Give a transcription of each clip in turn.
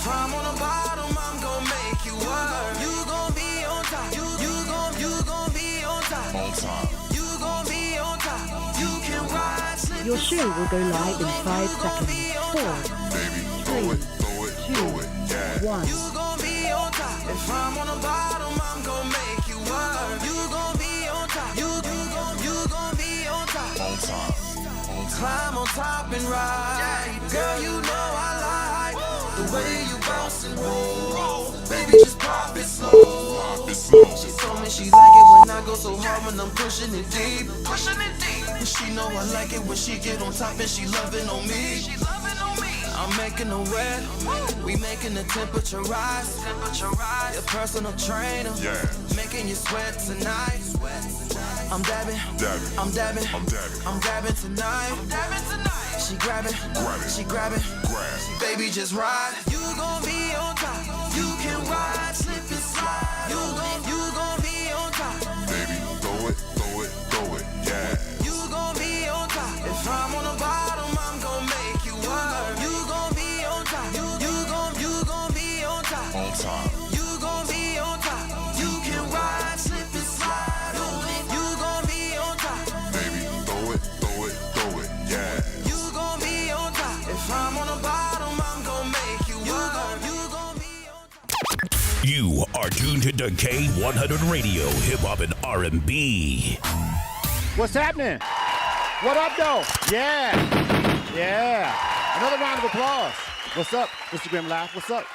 If I'm on the bottom, I'm gon' make you work. You gon' be on top. You gon' be on top. On time. You gon' be on top. You can ride, slip. Your show will go live in 5 seconds. 4, Baby, 3, throw it, 2, yeah. 1. You gon' be on top. If I'm on the bottom, I'm gon' make you work. You gon' be on top. You gon' be on top. On time. Climb on top and ride. Girl, you know I like the way you bounce and roll. Baby, just pop it slow. Pop it slow. She told me she like it when I go so hard when I'm pushing it deep. And she know I like it when she get on top and she loving on me. I'm making her wet. We making the temperature rise. Your personal trainer. Yeah. Making you sweat tonight. I'm dabbing. Dabbing. I'm dabbing. I'm dabbing. I'm dabbing tonight. She grabbing. Grab it. She grabbing. Grab. Baby, just ride. You gon' be on top. You can ride, slip and slide. You gon' be on top. Baby, throw it, yeah. You gon' be on top. If I'm on the bottom, I'm gon' make you work. You gon' be on top. You gon' be on top. On time. You gon' be on top. You can ride, slip and slide. You gon' be on top. Baby, throw it, yeah. You gon' be on top. If I'm on the bottom, I'm gon' make you work. You gon' be on top. You are tuned to K-100 Radio, Hip Hop and R&B. What's happening? What up, though? Yeah. Another round of applause. What's up, Instagram Live? What's up,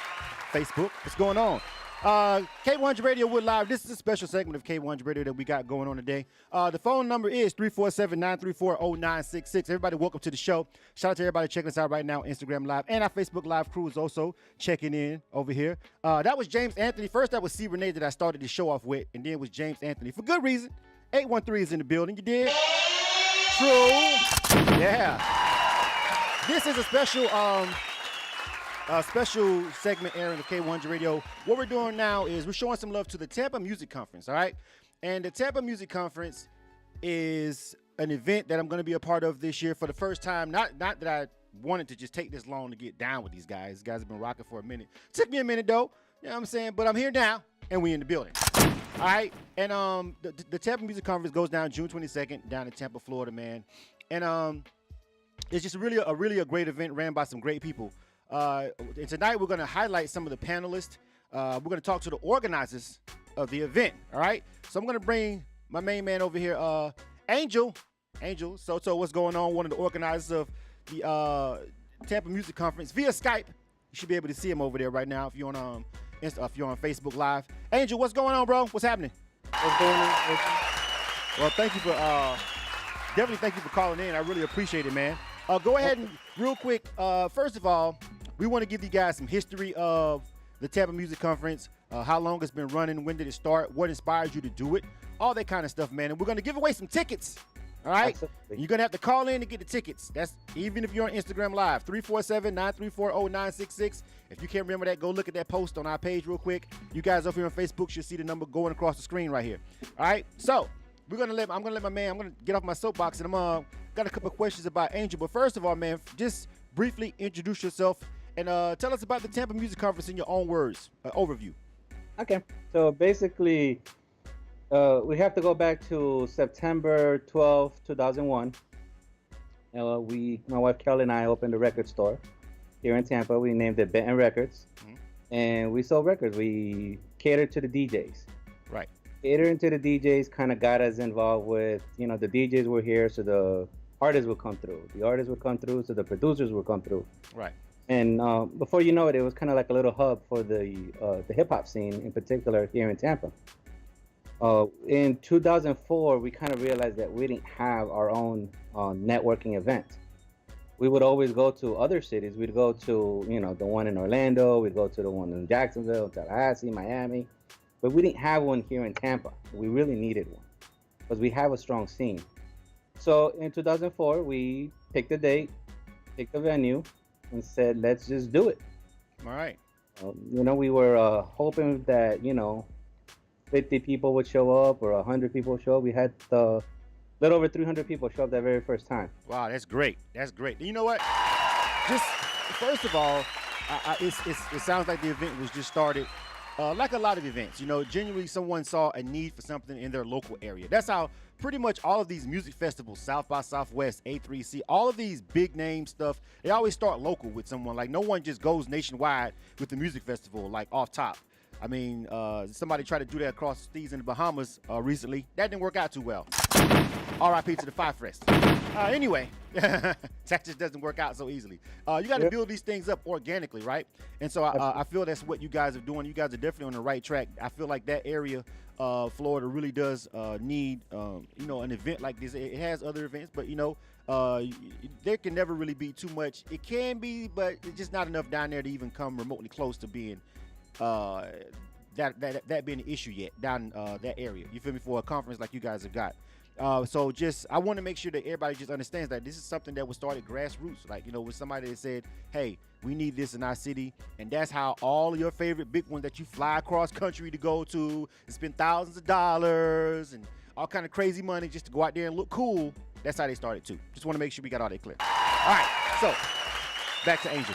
Facebook? What's going on? K-100 Radio, we're live. This is a special segment of K-100 Radio that we got going on today. The phone number is 347-934-0966. Everybody, welcome to the show. Shout out to everybody checking us out right now, Instagram Live. And our Facebook Live crew is also checking in over here. That was James Anthony. First, that was C. Renee that I started the show off with. And then it was James Anthony. For good reason. 813 is in the building. You did? True. Yeah. This is a special segment airing of K-100 Radio. What we're doing now is we're showing some love to the Tampa Music Conference, all right? And the Tampa Music Conference is an event that I'm going to be a part of this year for the first time. Not that I wanted to just take this long to get down with these guys. These guys have been rocking for a minute. Took me a minute, though. You know what I'm saying? But I'm here now, and we in the building. All right? And the Tampa Music Conference goes down June 22nd down in Tampa, Florida, man. And it's just really a great event ran by some great people. And tonight we're going to highlight some of the panelists. We're going to talk to the organizers of the event, all right? So I'm going to bring my main man over here, Angel Soto. What's going on? One of the organizers of the Tampa Music Conference via Skype. You should be able to see him over there right now if you're on Facebook Live. Angel, what's going on, bro? What's happening? What's going on? Well, thank you for calling in. I really appreciate it, man. Go ahead and real quick. First of all, we want to give you guys some history of the Tampa Music Conference, how long it's been running, when did it start, what inspired you to do it, all that kind of stuff, man. And we're going to give away some tickets, all right? Absolutely. You're going to have to call in to get the tickets. That's even if you're on Instagram Live, 347-934-0966. If you can't remember that, go look at that post on our page real quick. You guys over here on Facebook should see the number going across the screen right here, all right? So I'm going to let my man, I'm going to get off my soapbox, and got a couple of questions about Angel. But first of all, man, just briefly introduce yourself and tell us about the Tampa Music Conference in your own words, overview. Okay, so basically, we have to go back to September 12, 2001. My wife Kelly and I opened a record store here in Tampa. We named it Benton Records, and we sold records. We catered to the DJs. Right. Catering to the DJs kind of got us involved with, the DJs were here, so the artists would come through. The artists would come through, so the producers would come through. Right. And before you know it, it was kind of like a little hub for the hip hop scene, in particular here in Tampa. In 2004, we kind of realized that we didn't have our own networking event. We would always go to other cities. We'd go to, the one in Orlando. We'd go to the one in Jacksonville, Tallahassee, Miami. But we didn't have one here in Tampa. We really needed one because we have a strong scene. So in 2004, we picked a date, picked a venue, and said, let's just do it. All right. We were hoping that, 50 people would show up or 100 people would show up. We had a little over 300 people show up that very first time. Wow, that's great. That's great. You know what? Just first of all, it sounds like the event was just started. Like a lot of events, genuinely someone saw a need for something in their local area. That's how pretty much all of these music festivals, South by Southwest, A3C, all of these big name stuff, they always start local with someone. Like no one just goes nationwide with the music festival, like off top. I mean, somebody tried to do that across the seas in the Bahamas recently. That didn't work out too well. R.I.P. to the Five Fest. Anyway, that just doesn't work out so easily. You got to build these things up organically, right? And so I feel that's what you guys are doing. You guys are definitely on the right track. I feel like that area, Florida, really does need, an event like this. It has other events, but there can never really be too much. It can be, but it's just not enough down there to even come remotely close to being that being an issue yet down that area. You feel me? For a conference like you guys have got. So I want to make sure that everybody just understands that this is something that was started grassroots. Like, with somebody that said, hey, we need this in our city. And that's how all of your favorite big ones that you fly across country to go to and spend thousands of dollars and all kind of crazy money just to go out there and look cool. That's how they started too. Just want to make sure we got all that clear. All right. So back to Angel.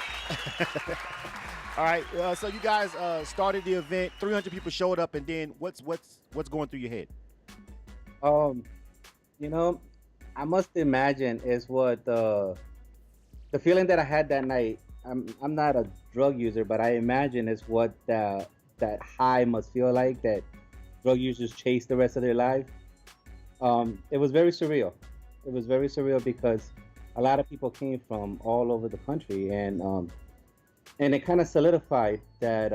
All right. So you guys started the event. 300 people showed up. And then what's going through your head? I must imagine is what the feeling that I had that night. I'm not a drug user, but I imagine is what that high must feel like that drug users chase the rest of their life. It was very surreal. It was very surreal because a lot of people came from all over the country, and it kind of solidified that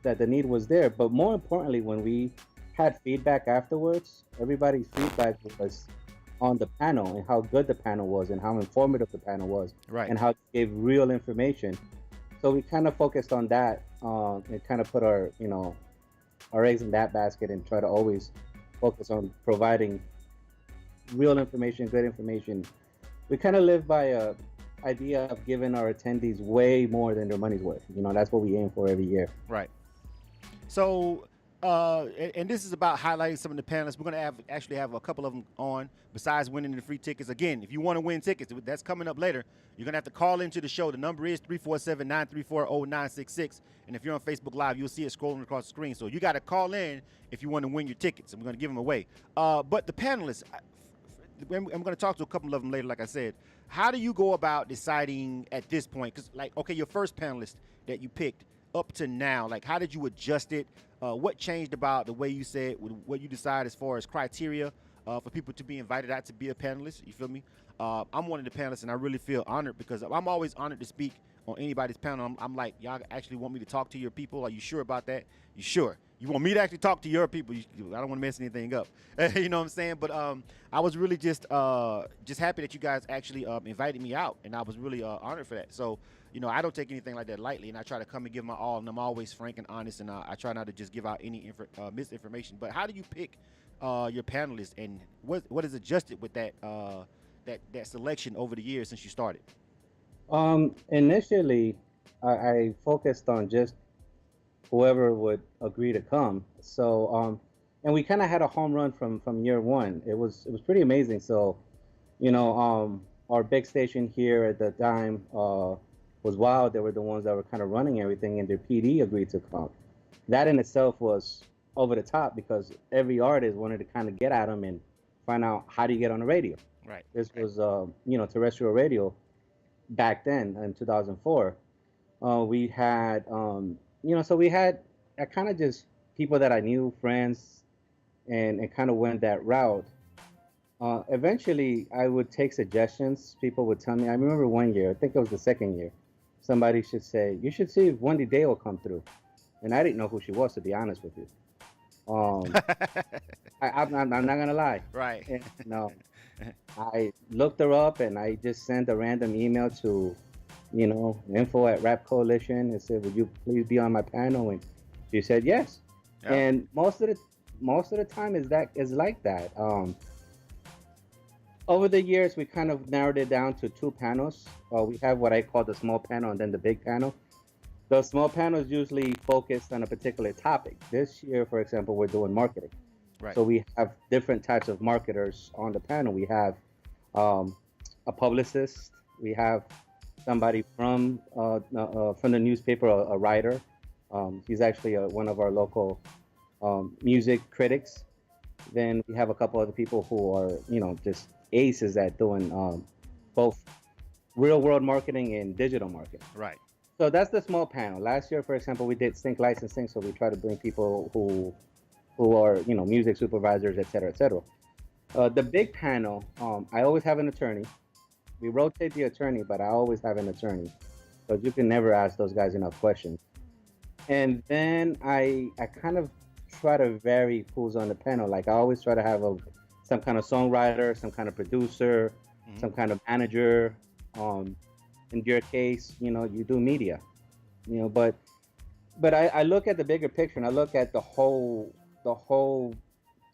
the need was there. But more importantly, when we had feedback afterwards, everybody's feedback was on the panel and how good the panel was and how informative the panel was, right, and how it gave real information. So we kind of focused on that and kind of put our eggs in that basket and try to always focus on providing real information, good information. We kind of live by a idea of giving our attendees way more than their money's worth. That's what we aim for every year. Right. So and this is about highlighting some of the panelists. We're going to actually have a couple of them on besides winning the free tickets. Again, if you want to win tickets, that's coming up later. You're going to have to call into the show. The number is 347-934-0966. And if you're on Facebook Live, you'll see it scrolling across the screen. So you got to call in if you want to win your tickets, and we're going to give them away. But the panelists, I'm going to talk to a couple of them later, like I said. How do you go about deciding at this point? Because, your first panelist that you picked up to now, how did you adjust it? What changed about the way you said, what you decide as far as criteria for people to be invited out to be a panelist? You feel me? I'm one of the panelists, and I really feel honored because I'm always honored to speak on anybody's panel. I'm like, y'all actually want me to talk to your people? Are you sure about that? You sure? You want me to actually talk to your people? I don't want to mess anything up. You know what I'm saying? But I was really just happy that you guys actually invited me out, and I was really honored for that. So, I don't take anything like that lightly, and I try to come and give my all, and I'm always frank and honest, and I try not to just give out any misinformation. But how do you pick your panelists, and what is adjusted with that selection over the years since you started? Initially, I focused on just whoever would agree to come. So, and we kind of had a home run from year one. It was pretty amazing. So, our big station here at the time was Wild. They were the ones that were kind of running everything, and their PD agreed to come. That in itself was over the top because every artist wanted to kind of get at them and find out how do you get on the radio. Right. This was terrestrial radio back then in 2004. We had so we had kind of just people that I knew, friends, and kind of went that route. Eventually, I would take suggestions. People would tell me. I remember one year, I think it was the second year, somebody should say, you should see if Wendy Day will come through. And I didn't know who she was, to be honest with you. I'm not going to lie. Right. No. I looked her up, and I just sent a random email to, info@Rap Coalition and said, would you please be on my panel? And she said yes. Yeah. And most of the time is like that. Over the years, we kind of narrowed it down to two panels. We have what I call the small panel and then the big panel. The small panel is usually focused on a particular topic. This year, for example, we're doing marketing. Right. So we have different types of marketers on the panel. We have a publicist. We have somebody from the newspaper, a writer. He's actually one of our local music critics. Then we have a couple other people who are, just aces at doing both real world marketing and digital marketing. Right. So that's the small panel. Last year, for example, we did sync licensing, so we try to bring people who are, music supervisors, et cetera, et cetera. The big panel, I always have an attorney. We rotate the attorney, but I always have an attorney, because you can never ask those guys enough questions. And then I kind of try to vary who's on the panel. Like I always try to have some kind of songwriter, some kind of producer, some kind of manager. In your case, you do media, but I look at the bigger picture, and I look at the whole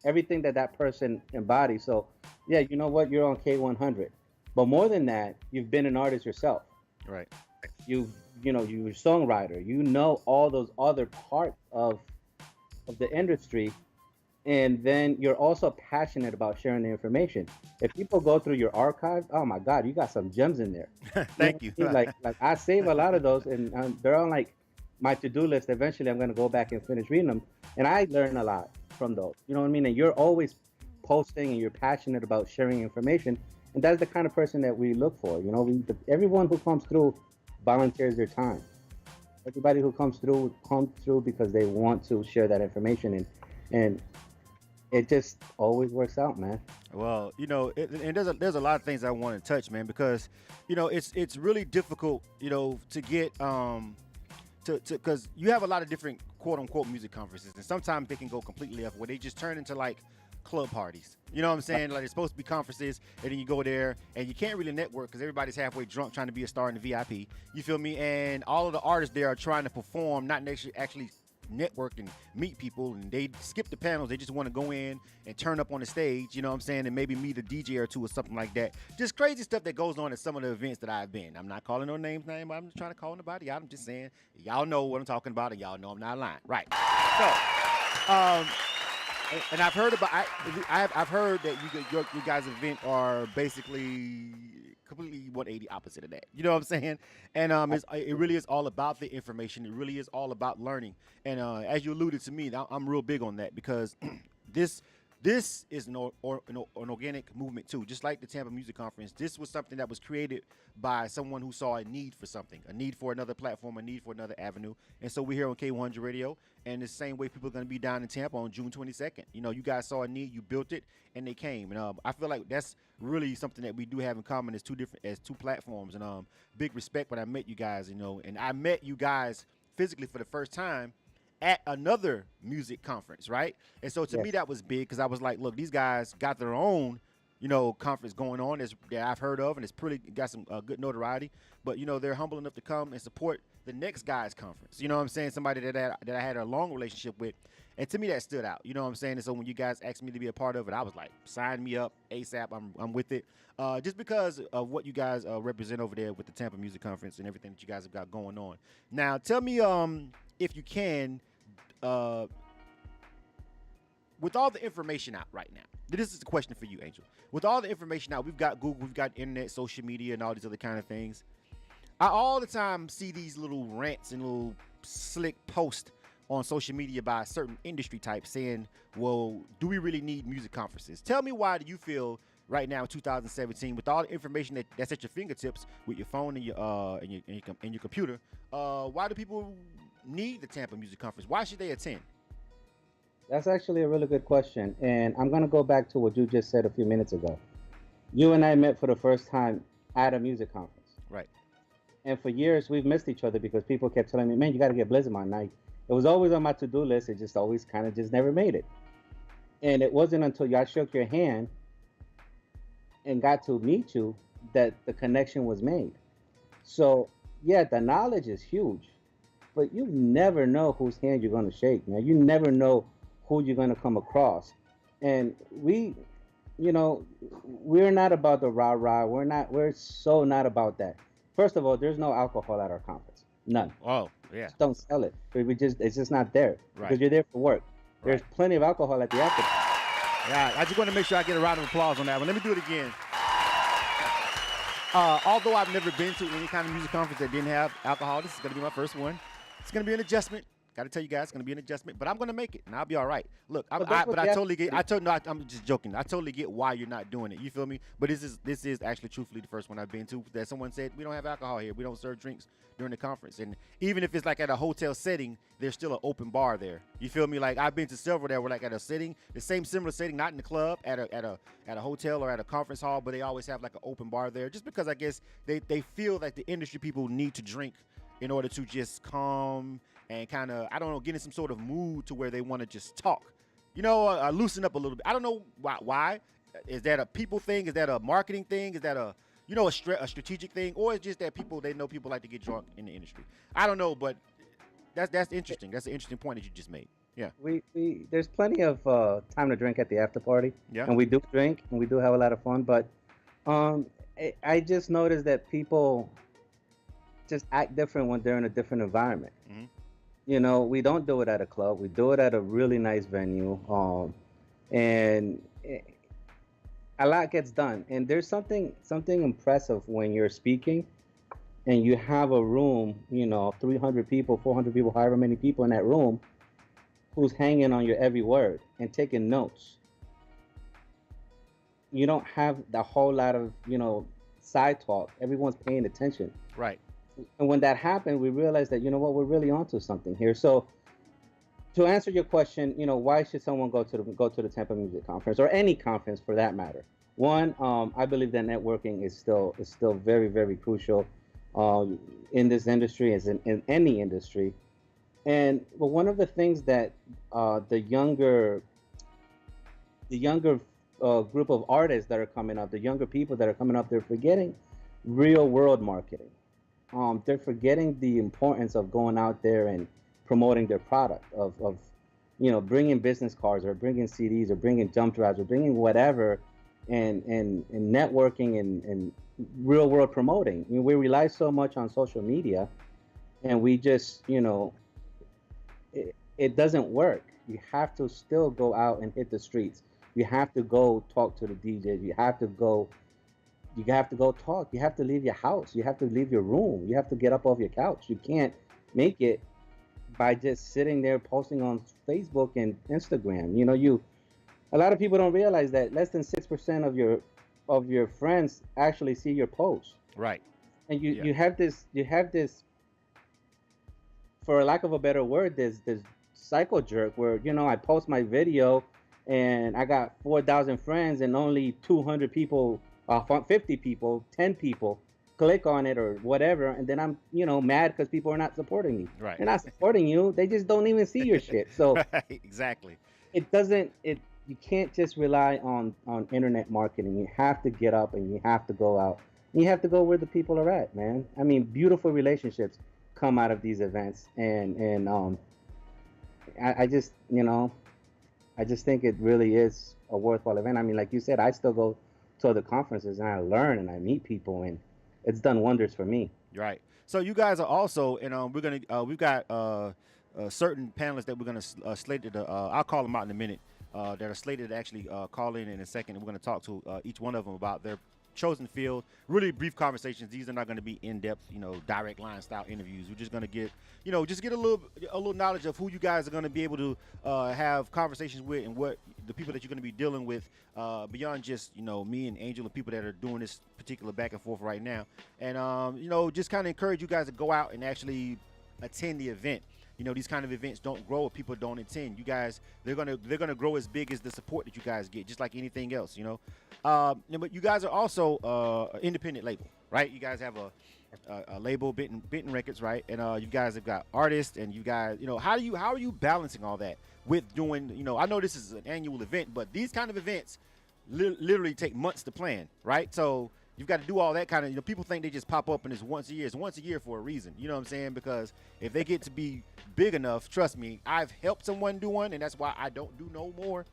everything that person embodies. So yeah, you know what, you're on K-100, but more than that, you've been an artist yourself. Right. You're a songwriter, all those other parts of the industry. And then you're also passionate about sharing the information. If people go through your archive, oh my God, you got some gems in there. Thank you. Like I save a lot of those, and they're on like my to-do list. Eventually, I'm gonna go back and finish reading them, and I learn a lot from those. You know what I mean? And you're always posting, and you're passionate about sharing information, and that's the kind of person that we look for. Everyone who comes through volunteers their time. Everybody who comes through because they want to share that information, and it just always works out, man. Well, and there's a lot of things I want to touch, man, because it's really difficult, to get because you have a lot of different quote unquote music conferences, and sometimes they can go completely off where they just turn into like club parties. You know what I'm saying? Like, it's supposed to be conferences, and then you go there and you can't really network because everybody's halfway drunk trying to be a star in the VIP. You feel me? And all of the artists there are trying to perform, not actually network and meet people, and they skip the panels. They just want to go in and turn up on the stage, you know what I'm saying, and maybe meet a DJ or two or something like that. Just crazy stuff that goes on at some of the events that I've been. I'm not calling no names, I'm not trying to call nobody out. I'm just saying, y'all know what I'm talking about, and y'all know I'm not lying. Right. So, and I've heard I've heard that your guys' event are basically completely 180 opposite of that. You know what I'm saying? And it really is all about the information. It really is all about learning. And as you alluded to me, I'm real big on that, because this is an organic movement too. Just like the Tampa Music Conference, this was something that was created by someone who saw a need for something, a need for another platform, a need for another avenue. And so we're here on K-100 Radio, and the same way people are going to be down in Tampa on June 22nd. You guys saw a need, you built it, and they came. And I feel like that's really something that we do have in common as two platforms. And big respect when I met you guys, and I met you guys physically for the first time at another music conference, right? And so to me, that was big, because I was like, look, these guys got their own, conference going on that I've heard of, and it's pretty got some good notoriety. But they're humble enough to come and support the next guy's conference. You know what I'm saying? Somebody that I had a long relationship with, and to me that stood out. You know what I'm saying? And so when you guys asked me to be a part of it, I was like, sign me up ASAP. I'm with it. Just because of what you guys represent over there with the Tampa Music Conference and everything that you guys have got going on. Now, tell me, if you can. With all the information out right now, this is a question for you, Angel. With all the information out, we've got Google, we've got internet, social media, and all these other kind of things. I all the time see these little rants and little slick posts on social media by certain industry types saying, well, do we really need music conferences? Tell me, why do you feel right now in 2017, with all the information that's at your fingertips with your phone and your computer, why do people need the Tampa Music Conference? Why should they attend? That's actually a really good question, and I'm going to go back to what you just said a few minutes ago. You and I met for the first time at a music conference. Right. And for years, we've missed each other because people kept telling me, man, you got to get Blizzard night. It was always on my to-do list. It just always kind of just never made it. And it wasn't until I shook your hand and got to meet you that the connection was made. So, yeah, the knowledge is huge, but you never know whose hand you're going to shake, man. You never know who you're going to come across. And we're not about the rah-rah. We're so not about that. First of all, there's no alcohol at our conference. None. Oh, yeah. Just don't sell it. It's just not there. Right. Because you're there for work. Right. There's plenty of alcohol at the after. Yeah, I just want to make sure I get a round of applause on that one. Let me do it again. Although I've never been to any kind of music conference that didn't have alcohol, this is going to be my first one. It's going to be an adjustment. Got to tell you guys, it's going to be an adjustment, but I'm going to make it, and I'll be all right. Look, I totally get. I'm just joking. I totally get why you're not doing it. You feel me? But this is actually, truthfully, the first one I've been to that someone said we don't have alcohol here. We don't serve drinks during the conference, and even if it's like at a hotel setting, there's still an open bar there. You feel me? Like I've been to several that were like at a setting, the same similar setting, not in the club, at a hotel or at a conference hall, but they always have like an open bar there, just because I guess they feel like the industry people need to drink in order to just calm and kind of, I don't know, get in some sort of mood to where they want to just talk, loosen up a little bit. I don't know why. Is that a people thing? Is that a marketing thing? Is that a strategic thing? Or it's just that they know people like to get drunk in the industry? I don't know, but that's interesting. That's an interesting point that you just made. Yeah. We there's plenty of time to drink at the after party. Yeah. And we do drink and we do have a lot of fun, but I just noticed that people just act different when they're in a different environment. Mm-hmm. We don't do it at a club. We do it at a really nice venue, and a lot gets done. And there's something impressive when you're speaking, and you have a room, 300 people, 400 people, however many people in that room, who's hanging on your every word and taking notes. You don't have the whole lot of, side talk. Everyone's paying attention. Right. And when that happened, we realized that, we're really onto something here. So to answer your question, why should someone go to the Tampa Music Conference, or any conference for that matter? One, I believe that networking is still very, very crucial in this industry, as in any industry. But one of the things that the younger group of artists that are coming up, the younger people that are coming up, they're forgetting real world marketing. They're forgetting the importance of going out there and promoting their product, of bringing business cards or bringing CDs or bringing jump drives or bringing whatever, and networking and real world promoting. We rely so much on social media, and we just, it doesn't work. You have to still go out and hit the streets. You have to go talk to the DJs. You have to go talk. You have to leave your house. You have to leave your room. You have to get up off your couch. You can't make it by just sitting there posting on Facebook and Instagram. A lot of people don't realize that less than 6% of your friends actually see your posts. Right. And you have this, for lack of a better word, this cycle jerk where, I post my video and I got 4,000 friends and only 200 people, 50 people, 10 people click on it or whatever, and then I'm, mad because people are not supporting me. Right. They're not supporting you. They just don't even see your shit. So right, exactly. You can't just rely on internet marketing. You have to get up and you have to go out. And you have to go where the people are at, man. I mean, beautiful relationships come out of these events, and I just think it really is a worthwhile event. I mean, like you said, I still go to other conferences and I learn and I meet people, and it's done wonders for me. Right. So you guys are also, and we've got certain panelists that we're gonna slated to. I'll call them out in a minute. That are slated to actually call in a second. And we're going to talk to each one of them about their chosen field. Really brief conversations. These are not going to be in-depth, direct line style interviews. We're just going to get, just get a little knowledge of who you guys are going to be able to have conversations with, and what the people that you're going to be dealing with beyond just, me and Angel and people that are doing this particular back and forth right now. And, just kind of encourage you guys to go out and actually attend the event. These kind of events don't grow if people don't attend. You guys, they're gonna grow as big as the support that you guys get, just like anything else. But you guys are also an independent label, right? You guys have a label, Benton Records, right? And you guys have got artists, and you guys, how are you balancing all that with doing? I know this is an annual event, but these kind of events literally take months to plan, right? So you've got to do all that kind of, people think they just pop up and it's once a year. It's once a year for a reason. You know what I'm saying? Because if they get to be big enough, trust me, I've helped someone do one, and that's why I don't do no more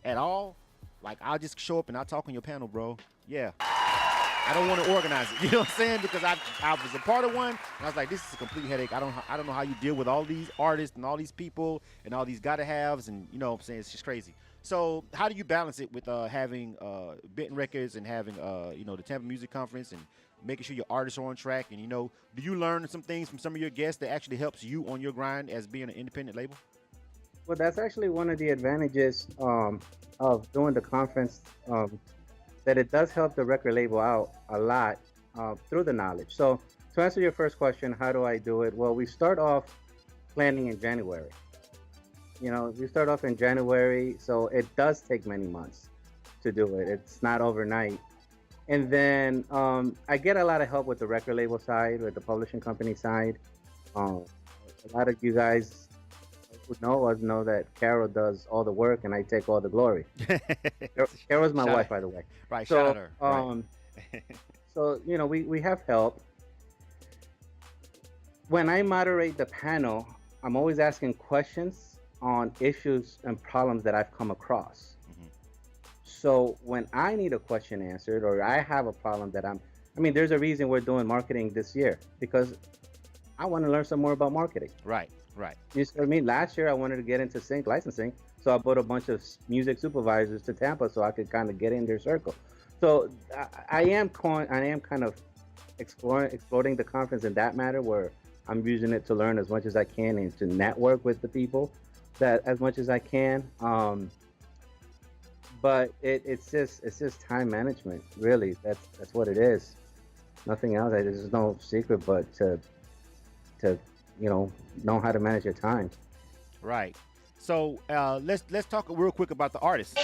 at all. Like, I'll just show up and I'll talk on your panel, bro. Yeah. I don't want to organize it. You know what I'm saying? Because I was a part of one, and I was like, this is a complete headache. I don't know how you deal with all these artists and all these people and all these gotta haves, and you know what I'm saying? It's just crazy. So how do you balance it with having Benton Records and having the Tampa Music Conference and making sure your artists are on track? And do you learn some things from some of your guests that actually helps you on your grind as being an independent label? Well, that's actually one of the advantages of doing the conference, that it does help the record label out a lot through the knowledge. So to answer your first question, how do I do it? Well, we start off planning in January. We start off in January, so it does take many months to do it. It's not overnight. And then I get a lot of help with the record label side, with the publishing company side. A lot of you guys who know us know that Carol does all the work and I take all the glory. Carol's my wife, by the way. Right, so, shout out her. Right. So, we have help. When I moderate the panel, I'm always asking questions on issues and problems that I've come across. Mm-hmm. So when I need a question answered or I have a problem that there's a reason we're doing marketing this year, because I want to learn some more about marketing. Right. You see what I mean? Last year I wanted to get into sync licensing, so I brought a bunch of music supervisors to Tampa so I could kind of get in their circle. So I am kind of exploring the conference in that matter, where I'm using it to learn as much as I can and to network with the people that as much as I can. But it's just time management, really. That's what it is. Nothing else. There's no secret but to know how to manage your time. Right. So let's talk real quick about the artists.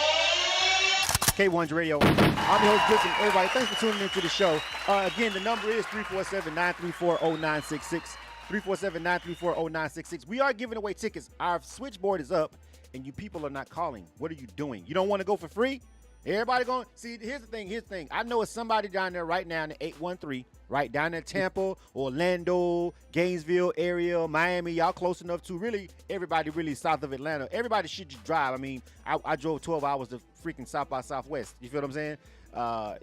K-100 Radio. I'm your host, Gibson. Everybody, thanks for tuning into the show. Again, the number is 347-934-0966. 347-934-0966. We are giving away tickets. Our switchboard is up, and you people are not calling. What are you doing? You don't want to go for free? Everybody going? See, here's the thing. I know it's somebody down there right now in the 813, right down in Tampa, Orlando, Gainesville area, Miami. Y'all close enough to really everybody really south of Atlanta. Everybody should just drive. I drove 12 hours to freaking South by Southwest. You feel what I'm saying? So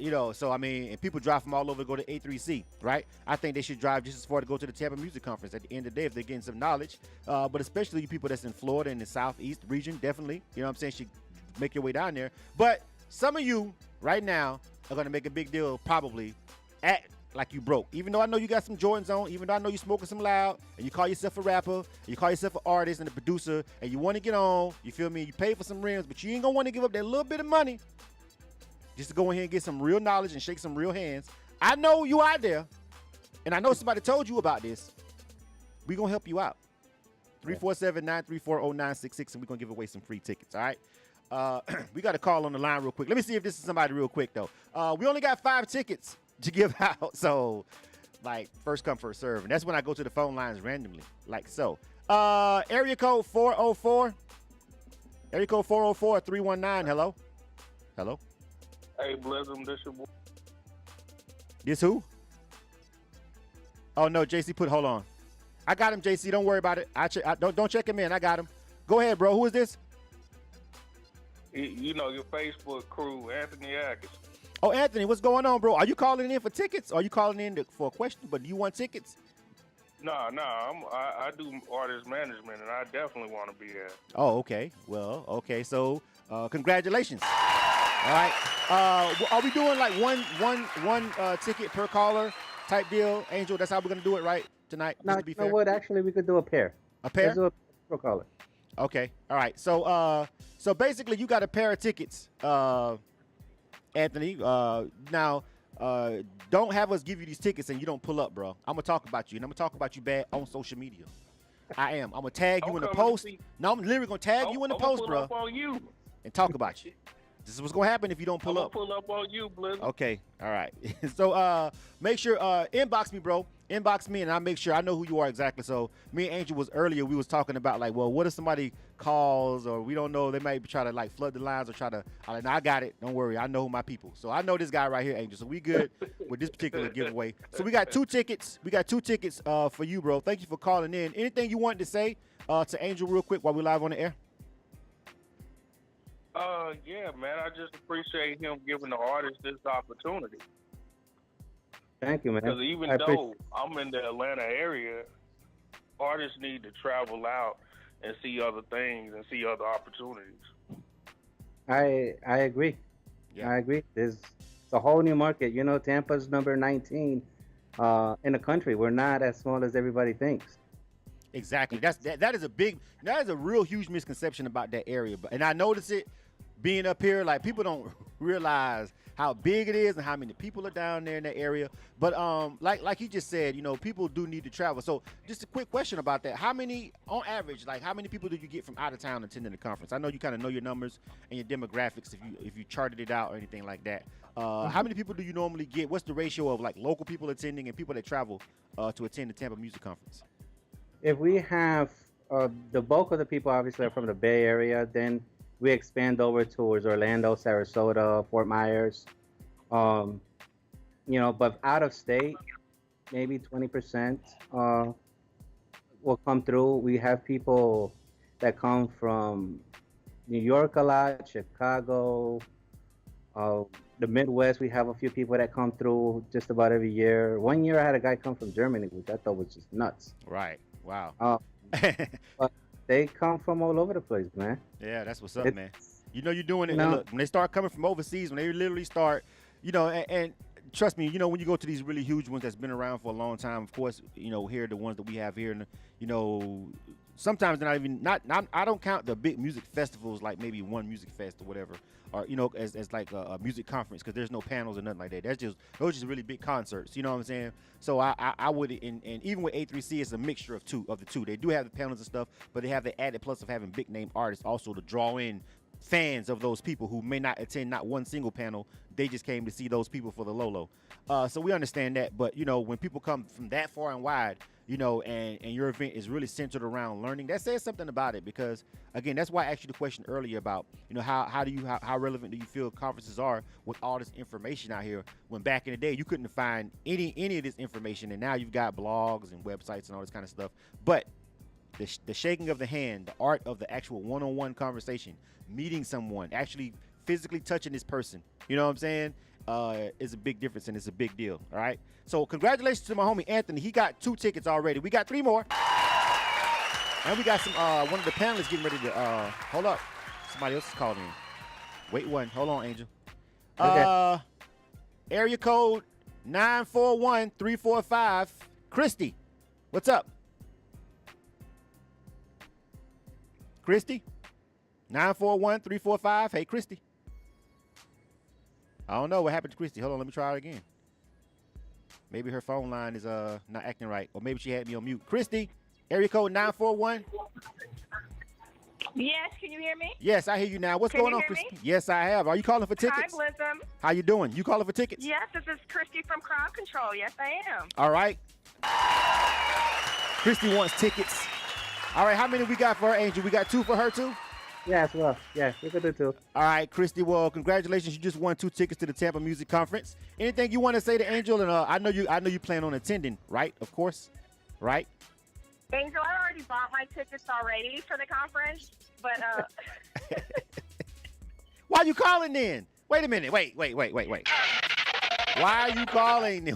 and people drive from all over to go to A3C, right? I think they should drive just as far to go to the Tampa Music Conference at the end of the day if they're getting some knowledge. But especially you people that's in Florida and the Southeast region, definitely, should make your way down there. But some of you right now are going to make a big deal, probably, act like you broke. Even though I know you got some Jordans on, even though I know you smoking some loud, and you call yourself a rapper, and you call yourself an artist and a producer, and you want to get on, you feel me? You pay for some rims, but you ain't going to want to give up that little bit of money just to go in here and get some real knowledge and shake some real hands. I know you out there, and I know somebody told you about this. We're going to help you out. 347-934-0966, and we're going to give away some free tickets, all right? We got a call on the line real quick. Let me see if this is somebody real quick, though. We only got 5 tickets to give out, so, first come, first serve. And that's when I go to the phone lines randomly, like so. Area code 404. Area code 404-319. Hello? Hello? Hey, Blizzum, this your boy. This who? Oh, no, JC hold on. I got him, JC. Don't worry about it. Don't check him in. I got him. Go ahead, bro. Who is this? Your Facebook crew, Anthony Atkins. Oh, Anthony, what's going on, bro? Are you calling in for tickets? Or are you calling in for a question? But do you want tickets? No, I do artist management, and I definitely want to be there. Oh, okay. Well, okay. So, congratulations. All right. Are we doing like one ticket per caller type deal, Angel? That's how we're gonna do it, right? Tonight. No, just to be you know fair? what? Actually, we could do a pair. A pair? Let's do a per caller. Okay. All right. So basically, you got a pair of tickets, Anthony. Now, don't have us give you these tickets and you don't pull up, bro. I'm gonna talk about you, and I'm gonna talk about you bad on social media. I am. I'm gonna tag you in the post. No, I'm literally gonna tag you in the post, bro. Up on you. And talk about you. This is what's gonna happen if you don't pull up. Pull up on you, Blizzard. Okay, all right. So make sure inbox me, bro. Inbox me, and I'll make sure I know who you are exactly. So me and Angel was earlier. We was talking about what if somebody calls or we don't know? They might try to flood the lines or try to. I got it. Don't worry. I know my people. So I know this guy right here, Angel. So we good with this particular giveaway. So we got 2 tickets. We got 2 tickets for you, bro. Thank you for calling in. Anything you wanted to say to Angel real quick while we're live on the air? Yeah, man. I just appreciate him giving the artist this opportunity. Thank you, man. Because even though I'm in the Atlanta area, artists need to travel out and see other things and see other opportunities. I agree. Yeah. I agree. It's a whole new market. You know, Tampa's number 19 in the country. We're not as small as everybody thinks. Exactly. That is a real huge misconception about that area. But and I notice it being up here, like people don't realize how big it is and how many people are down there in that area. But like you just said, you know, people do need to travel. So just a quick question about that. How many, on average, like how many people do you get from out of town attending the conference? I know you kind of know your numbers and your demographics if you charted it out or anything like that. How many people do you normally get? What's the ratio of like local people attending and people that travel to attend the Tampa Music Conference? If we have the bulk of the people obviously are from the Bay Area, then we expand over towards Orlando, Sarasota, Fort Myers. You know, but out of state, maybe 20% will come through. We have people that come from New York a lot, Chicago, the Midwest. We have a few people that come through just about every year. One year I had a guy come from Germany, which I thought was just nuts. Right. Wow. But they come from all over the place, man. Yeah, that's what's up, man. You know you're doing it. And No. look, when they start coming from overseas, when they literally start, you know, and trust me, you know, when you go to these really huge ones that's been around for a long time, of course, you know, here are the ones that we have here, and you know, sometimes they're not I don't count the big music festivals like maybe One Music Fest or whatever, or you know, as like a music conference, because there's no panels or nothing like that. Those are just really big concerts. You know what I'm saying? So I would, and even with A3C, it's a mixture of the two. They do have the panels and stuff, but they have the added plus of having big name artists also to draw in fans of those people who may not attend not one single panel. They just came to see those people for the Lolo. So we understand that, but you know, when people come from that far and wide, you know, and your event is really centered around learning, that says something about it, because again, that's why I asked you the question earlier about, you know, how relevant do you feel conferences are with all this information out here, when back in the day you couldn't find any of this information, and now you've got blogs and websites and all this kind of stuff. But the shaking of the hand, the art of the actual one-on-one conversation, meeting someone, actually physically touching this person, you know what I'm saying, is a big difference, and it's a big deal. All right. So congratulations to my homie Anthony. He got 2 tickets already. We got 3 more, and we got some one of the panelists getting ready to hold up. Somebody else is calling in. Wait one. Hold on, Angel. Okay. Area code 941-345. Christy, what's up? Christy, 941-345. Hey, Christy. I don't know what happened to Christy. Hold on, let me try it again. Maybe her phone line is not acting right, or maybe she had me on mute. Christy, area code 941. Yes, can you hear me? Yes, I hear you now. What's Can going you on, hear Christy? me? Yes, I have. Are you calling for tickets? Hi, Blizzum. How you doing? You calling for tickets? Yes, this is Christy from Crowd Control. Yes, I am. All right. Christy wants tickets. All right, how many we got for her, Angel? We got 2 for her, too? Yeah, as well. Yeah, we could do 2. All right, Christy. Well, congratulations. You just won 2 tickets to the Tampa Music Conference. Anything you want to say to Angel? And I know you plan on attending, right? Of course, right? Angel, I already bought my tickets already for the conference, but Why you calling then? Wait a minute. Wait. Why are you calling?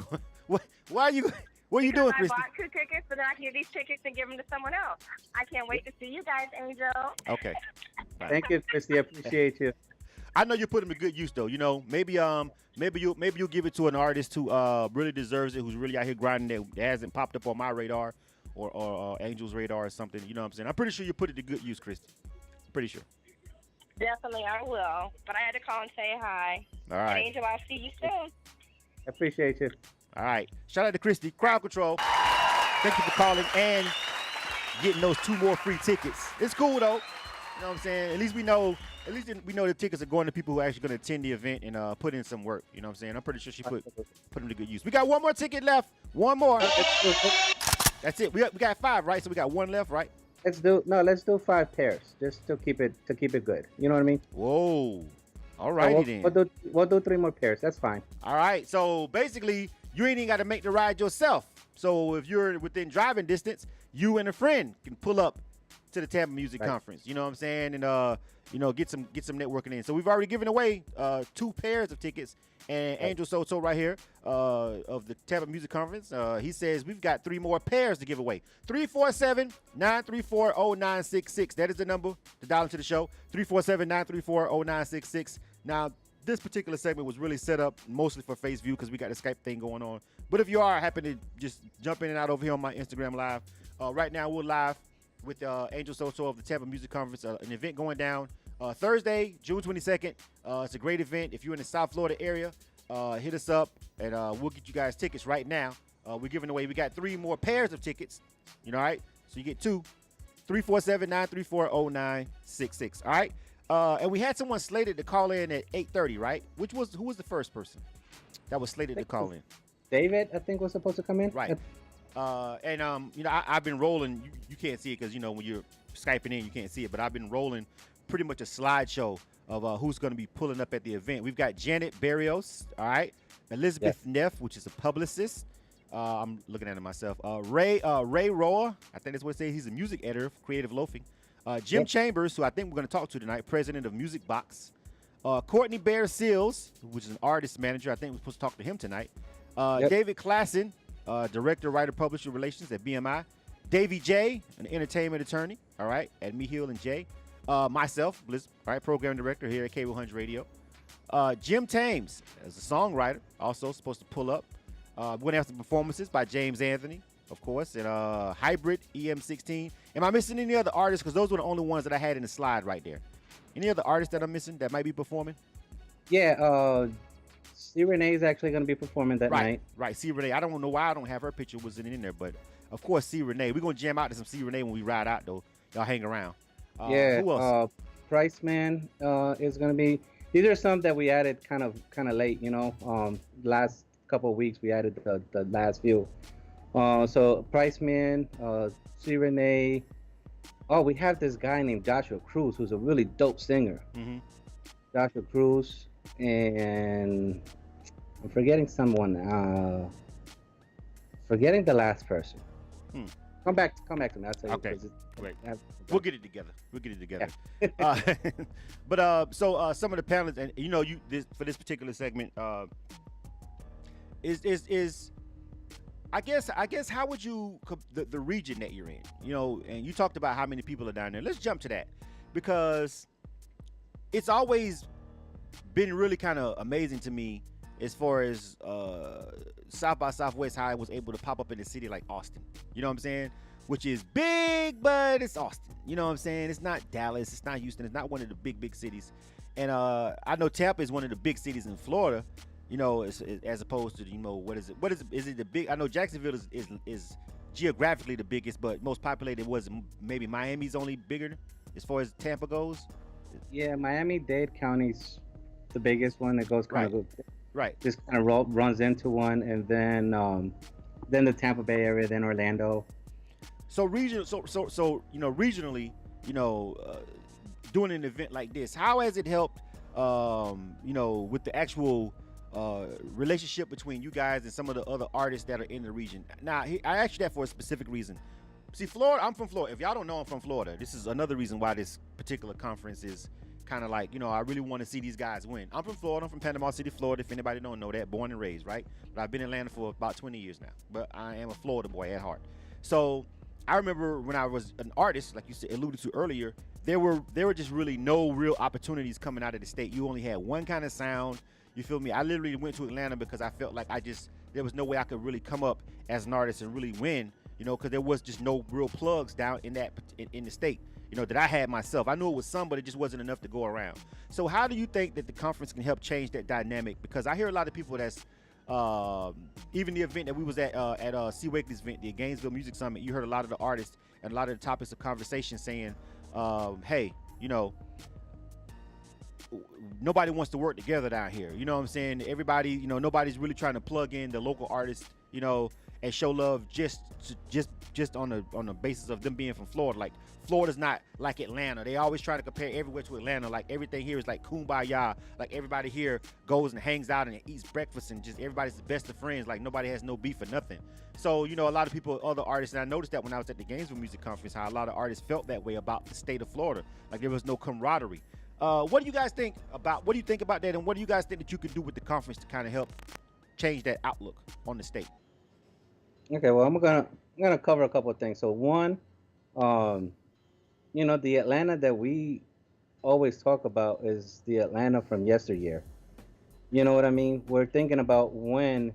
Why are you? What are you doing, I Christy? bought 2 tickets, so then I can get these tickets and give them to someone else. I can't wait to see you guys, Angel. Okay. Thank you, Christy. I appreciate you. I know you put them to good use, though. You know, maybe you'll give it to an artist who really deserves it, who's really out here grinding, that hasn't popped up on my radar or Angel's radar or something. You know what I'm saying? I'm pretty sure you put it to good use, Christy. Pretty sure. Definitely, I will. But I had to call and say hi. All right. Angel, I'll see you soon. I appreciate you. All right. Shout out to Christy. Crowd Control. Thank you for calling and getting those 2 more free tickets. It's cool, though. You know what I'm saying? At least we know the tickets are going to people who are actually going to attend the event and put in some work. You know what I'm saying? I'm pretty sure she put them to good use. We got 1 more ticket left. 1 more. That's it. We got 5, right? So we got 1 left, right? Let's do 5 pairs just to keep it good. You know what I mean? Whoa. All righty then. We'll do 3 more pairs. That's fine. All right. So basically, you ain't even got to make the ride yourself. So if you're within driving distance, you and a friend can pull up to the Tampa Music Right. Conference. You know what I'm saying? And get some networking in. So we've already given away 2 pairs of tickets. And Angel Soto right here of the Tampa Music Conference, he says we've got 3 more pairs to give away. 347-934-0966. That is the number to dial into the show. 347-934-0966. Now, this particular segment was really set up mostly for Face View because we got the Skype thing going on. But if you are happy to just jump in and out over here on my Instagram Live, right now we're live with Angel Soto of the Tampa Music Conference, an event going down Thursday, June 22nd. It's a great event. If you're in the South Florida area, hit us up, and we'll get you guys tickets right now. We're giving away, we got 3 more pairs of tickets, all right? So you get 2, 347-934-0966, all right? And we had someone slated to call in at 8:30, right? Who was the first person that was slated to call in? David, I think, was supposed to come in. Right. I've been rolling. You can't see it because, when you're Skyping in, you can't see it. But I've been rolling pretty much a slideshow of who's going to be pulling up at the event. We've got Janet Barrios, all right? Elizabeth Neff, which is a publicist. I'm looking at it myself. Ray Roa, I think that's what it says. He's a music editor for Creative Loafing. Jim Chambers, who I think we're going to talk to tonight, president of Music Box. Courtney Bear Seals, which is an artist manager. I think we're supposed to talk to him tonight. David Klassen, director, writer, publisher relations at BMI. Davey J, an entertainment attorney, all right, at Me Hill and J. Myself, Blizz, all right, program director here at K-100 Radio. Jim Thames, as a songwriter, also supposed to pull up. We're going to have some performances by James Anthony, of course, and Hybrid EM16. Am I missing any other artists? Because those were the only ones that I had in the slide right there. Any other artists that I'm missing that might be performing? Yeah, C. Renee is actually going to be performing that night. Right, C. Renee. I don't know why I don't have her picture wasn't in there, but of course C. Renee. We're going to jam out to some C. Renee when we ride out, though. Y'all hang around. Who else? Price Man is going to be. These are some that we added kind of late, last couple of weeks we added the last few. So Price Man, C. Renee. Oh, we have this guy named Joshua Cruz, who's a really dope singer. Mm-hmm. Joshua Cruz, and I'm forgetting someone. Forgetting the last person. Come back to me. I'll tell you. Okay. Great. We'll get it together. Yeah. But some of the panelists, and for this particular segment, is I guess how would you the region that you're in? And you talked about how many people are down there. Let's jump to that because it's always been really kind of amazing to me as far as South by Southwest, how I was able to pop up in a city like Austin. You know what I'm saying? Which is big, but it's Austin. You know what I'm saying? It's not Dallas. It's not Houston. It's not one of the big cities. And I know Tampa is one of the big cities in Florida. As opposed to what is it? Is it the big? I know Jacksonville is geographically the biggest, but most populated was maybe Miami's only bigger as far as Tampa goes. Yeah, Miami-Dade County's the biggest one that goes kind of right. Just kind of runs into one, and then the Tampa Bay area, then Orlando. So regionally, doing an event like this, how has it helped? With the actual relationship between you guys and some of the other artists that are in the region. Now, I asked you that for a specific reason. See, Florida, I'm from Florida. If y'all don't know, I'm from Florida. This is another reason why this particular conference is kind of like, I really want to see these guys win. I'm from Florida. I'm from Panama City, Florida. If anybody don't know that, born and raised, right? But I've been in Atlanta for about 20 years now. But I am a Florida boy at heart. So I remember when I was an artist, like you said, alluded to earlier, there were just really no real opportunities coming out of the state. You only had one kind of sound. You feel me? I literally went to Atlanta because I felt like there was no way I could really come up as an artist and really win, because there was just no real plugs down in the state, that I had myself. I knew it was some, but it just wasn't enough to go around. So how do you think that the conference can help change that dynamic? Because I hear a lot of people that's, even the event that we was at C. Wakely's event, the Gainesville Music Summit, you heard a lot of the artists and a lot of the topics of conversation saying, hey, nobody wants to work together down here. You know what I'm saying? Everybody, nobody's really trying to plug in the local artists, and show love just on the basis of them being from Florida. Like Florida's not like Atlanta. They always try to compare everywhere to Atlanta. Like everything here is like kumbaya. Like everybody here goes and hangs out and eats breakfast and just everybody's the best of friends. Like nobody has no beef or nothing. So a lot of people, other artists, and I noticed that when I was at the Gainesville Music Conference, how a lot of artists felt that way about the state of Florida. Like there was no camaraderie. What do you guys think about? What do you think about that? And what do you guys think that you could do with the conference to kind of help change that outlook on the state? Okay, well, I'm gonna cover a couple of things. So one, the Atlanta that we always talk about is the Atlanta from yesteryear. You know what I mean? We're thinking about when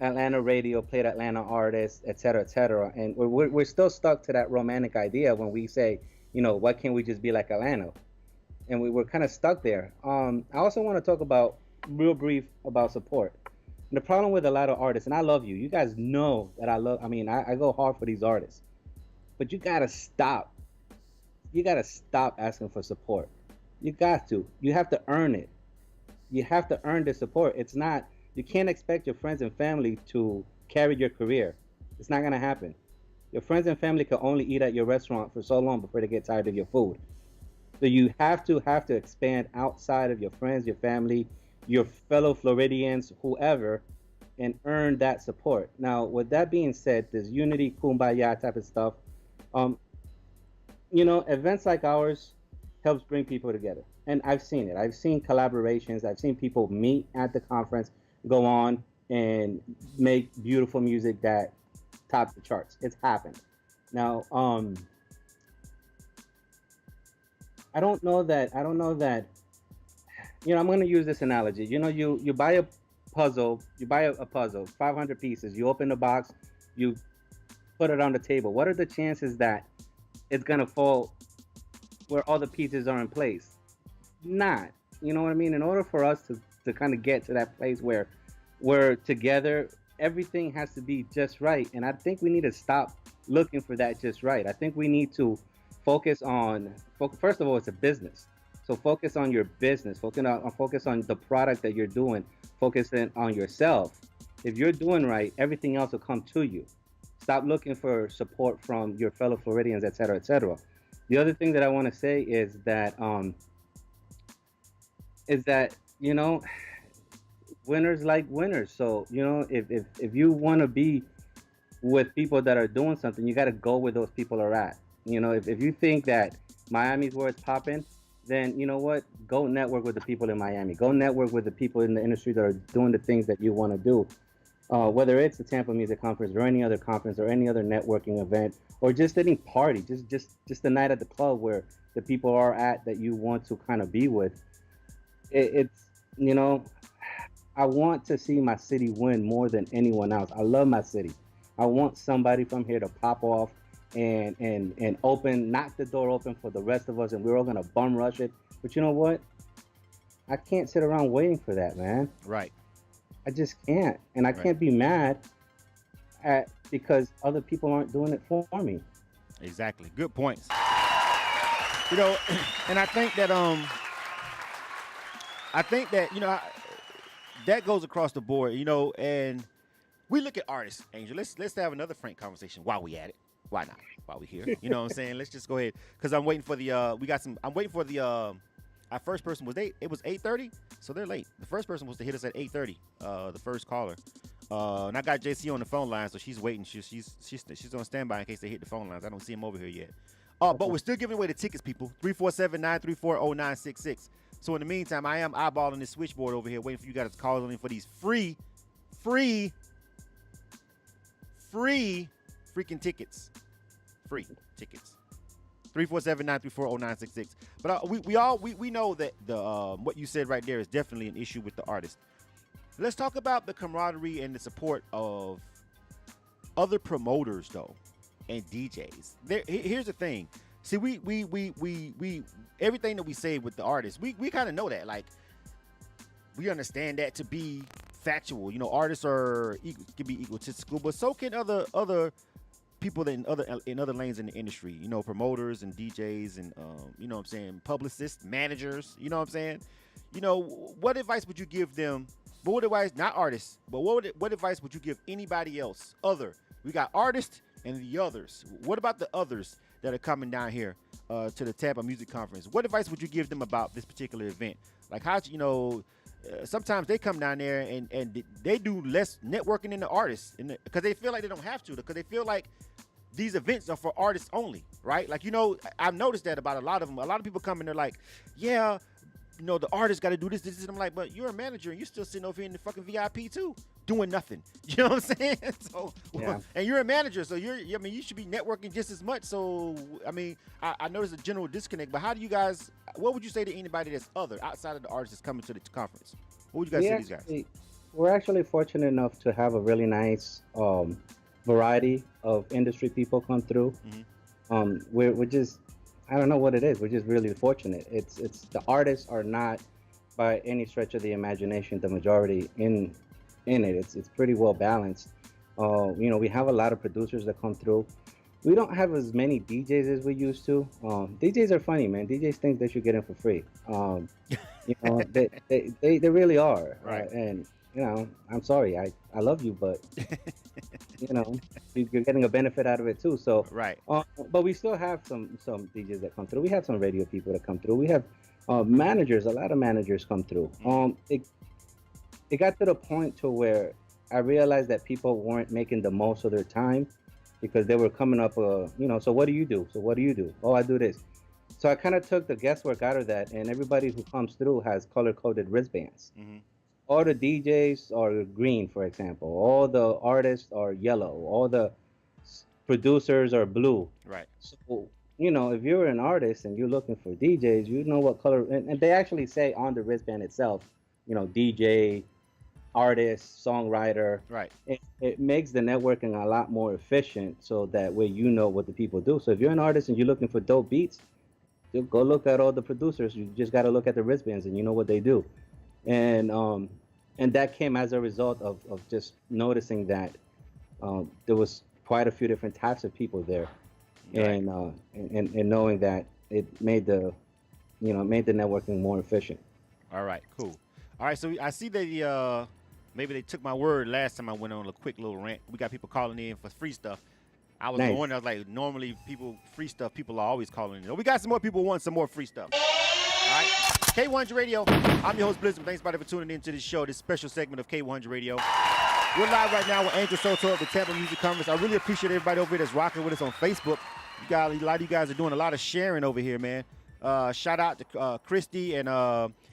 Atlanta radio played Atlanta artists, et cetera, and we're still stuck to that romantic idea when we say, why can't we just be like Atlanta? And we're kind of stuck there. I also want to talk about real brief about support. And the problem with a lot of artists, and I love you. You guys know that I go hard for these artists, but you gotta stop. You gotta stop asking for support. You got to. You have to earn it. You have to earn the support. It's not. You can't expect your friends and family to carry your career. It's not gonna happen. Your friends and family can only eat at your restaurant for so long before they get tired of your food. So you have to expand outside of your friends, your family, your fellow Floridians, whoever, and earn that support. Now, with that being said, this unity, kumbaya type of stuff, events like ours helps bring people together. And I've seen it. I've seen collaborations. I've seen people meet at the conference, go on and make beautiful music that tops the charts. It's happened. Now, I don't know that, I'm going to use this analogy. You buy a puzzle, 500 pieces, you open the box, you put it on the table. What are the chances that it's going to fall where all the pieces are in place? Not. You know what I mean? In order for us to kind of get to that place where we're together, everything has to be just right. And I think we need to stop looking for that just right. I think we need to focus on, first of all, it's a business. So focus on your business, focus on the product that you're doing, focusing on yourself. If you're doing right, everything else will come to you. Stop looking for support from your fellow Floridians, et cetera, et cetera. The other thing that I want to say is that, winners like winners. So, if you want to be with people that are doing something, you got to go where those people are at. If you think that Miami's where it's popping, then you know what? Go network with the people in Miami. Go network with the people in the industry that are doing the things that you want to do. Whether it's the Tampa Music Conference or any other conference or any other networking event, or just any party, just the night at the club where the people are at that you want to kind of be with. I want to see my city win more than anyone else. I love my city. I want somebody from here to pop off and knock the door open for the rest of us, and we're all gonna bum rush it. But you know what? I can't sit around waiting for that, man. Right. I just can't, and I can't be mad at because other people aren't doing it for me. Exactly. Good points. And I think that that goes across the board. And we look at artists, Angel. Let's have another frank conversation while we at it. Why not? While we here, you know what I'm saying? Let's just go ahead because I'm waiting for the. I'm waiting for the. Our first person was it was 8:30, so they're late. The first person was to hit us at 8:30. The first caller. And I got JC on the phone line, so she's waiting. She's on standby in case they hit the phone lines. I don't see him over here yet. But we're still giving away the tickets, people. 347-934-0966. So in the meantime, I am eyeballing this switchboard over here, waiting for you guys to call on in for these free freaking tickets. Free tickets. 347-934-0966. But we know that the what you said right there is definitely an issue with the artist. Let's talk about the camaraderie and the support of other promoters though and DJs. Here's the thing. See, we everything that we say with the artists, we kind of know that. Like, we understand that to be factual. Artists can be egotistical, but so can other people in other lanes in the industry. Promoters and DJs and you know what I'm saying, publicists, managers. You know what I'm saying. What advice would you give them But what advice, not artists, but what advice would you give anybody else? We got artists and the others. What about the others that are coming down here to the Tampa Music Conference? What advice would you give them about this particular event? Like sometimes they come down there and they do less networking than the artists because they feel like they don't have to, because they feel like these events are for artists only, right? Like, I've noticed that about a lot of them. A lot of people come in, they're like, yeah, the artist got to do this. And I'm like, but you're a manager and you're still sitting over here in the fucking VIP too, doing nothing. You know what I'm saying? So, yeah. And you're a manager, so you should be networking just as much. So, I noticed a general disconnect, but what would you say to anybody that's outside of the artists that's coming to the conference? What would you guys say to these guys? We're actually fortunate enough to have a really nice variety of industry people come through. Mm-hmm. We're just, I don't know what it is. We're just really fortunate. It's the artists are not by any stretch of the imagination the majority in it. It's pretty well balanced. We have a lot of producers that come through. We don't have as many DJs as we used to. DJs are funny, man. DJs think they should get in for free. They really are. Right. And I'm sorry. I love you, but you're getting a benefit out of it too. So right. But we still have some DJs that come through. We have some radio people that come through. We have managers. A lot of managers come through. It got to the point to where I realized that people weren't making the most of their time because they were coming up. So what do you do? So what do you do? Oh, I do this. So I kind of took the guesswork out of that, and everybody who comes through has color-coded wristbands. Mm-hmm. All the DJs are green, for example. All the artists are yellow. All the producers are blue. Right. So, if you're an artist and you're looking for DJs, you know what color. And they actually say on the wristband itself, DJ, artist, songwriter. Right. It makes the networking a lot more efficient so that way you know what the people do. So if you're an artist and you're looking for dope beats, go look at all the producers. You just got to look at the wristbands and you know what they do. And that came as a result of just noticing that there was quite a few different types of people there, right. and knowing that it made the networking more efficient. All right, cool. All right, so I see that maybe they took my word last time I went on a quick little rant. We got people calling in for free stuff. I was Nice. going. I was like, normally free stuff. People are always calling in. We got some more people who want some more free stuff. All right. K-100 Radio. I'm your host, Blizzard. Thanks, everybody, for tuning into this show, this special segment of K-100 Radio. We're live right now with Angel Soto at the Tampa Music Conference. I really appreciate everybody over here that's rocking with us on Facebook. A lot of you guys are doing a lot of sharing over here, man. Shout out to Christy and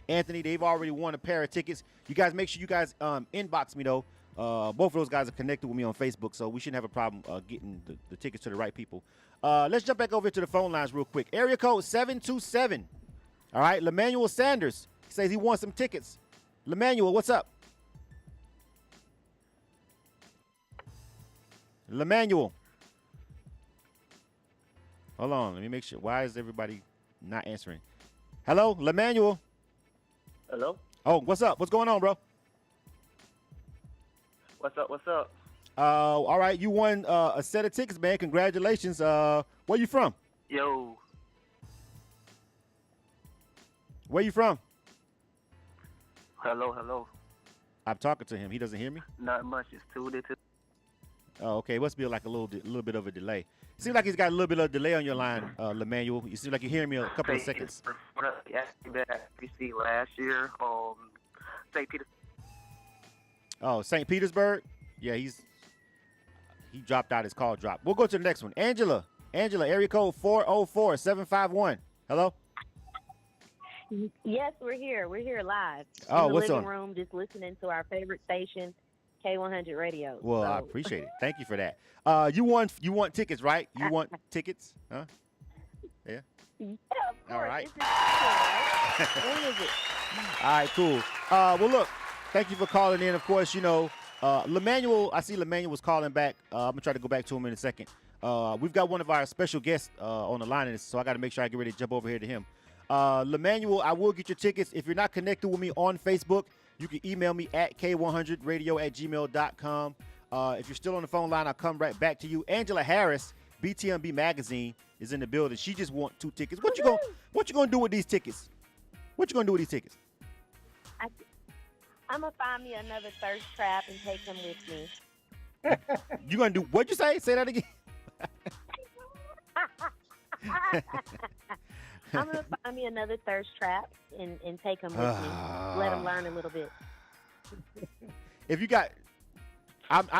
Anthony. They've already won a pair of tickets. You guys, make sure you guys inbox me, though. Both of those guys are connected with me on Facebook, so we shouldn't have a problem getting the tickets to the right people. Let's jump back over to the phone lines real quick. Area code 727. All right, Lemanuel Sanders says he wants some tickets. Lemanuel, what's up? Lemanuel. Hold on, let me make sure. Why is everybody not answering? Hello, Lemanuel. Hello? Oh, what's up? What's going on, bro? What's up? All right, you won a set of tickets, man. Congratulations. Where you from? Yo. Where you from? Hello. I'm talking to him. He doesn't hear me? Not much. It's tuned into. Oh, okay. Must be like a little bit of a delay. Seems like he's got a little bit of delay on your line, Lemanuel. You seem like you're hearing me a couple of seconds. We see last year, St. Peter. Oh, St. Petersburg? Yeah, he dropped out. His call dropped. We'll go to the next one. Angela, area code 404-751. Hello? Yes, we're here. We're here live. Oh, in the what's living on? room, just listening to our favorite station, K-100 Radio. Well, I appreciate it. Thank you for that. You want tickets, right? You want tickets? Huh? Yeah? Yeah, of course. All right. It's right? When is it? All right, cool. Well, look, thank you for calling in. Of course, Lemanuel, I see Lemanuel was calling back. I'm going to try to go back to him in a second. We've got one of our special guests on the line, so I got to make sure I get ready to jump over here to him. Lemanuel, I will get your tickets. If you're not connected with me on Facebook, you can email me at k100radio@gmail.com. If you're still on the phone line, I'll come right back to you. Angela Harris, BTMB Magazine, is in the building. She just want 2 tickets. What you gonna do with these tickets? I'm gonna find me another thirst trap and take him with me. You gonna do? What'd you say? Say that again. I'm gonna find me another thirst trap and take him with me. Let him learn a little bit. If you got,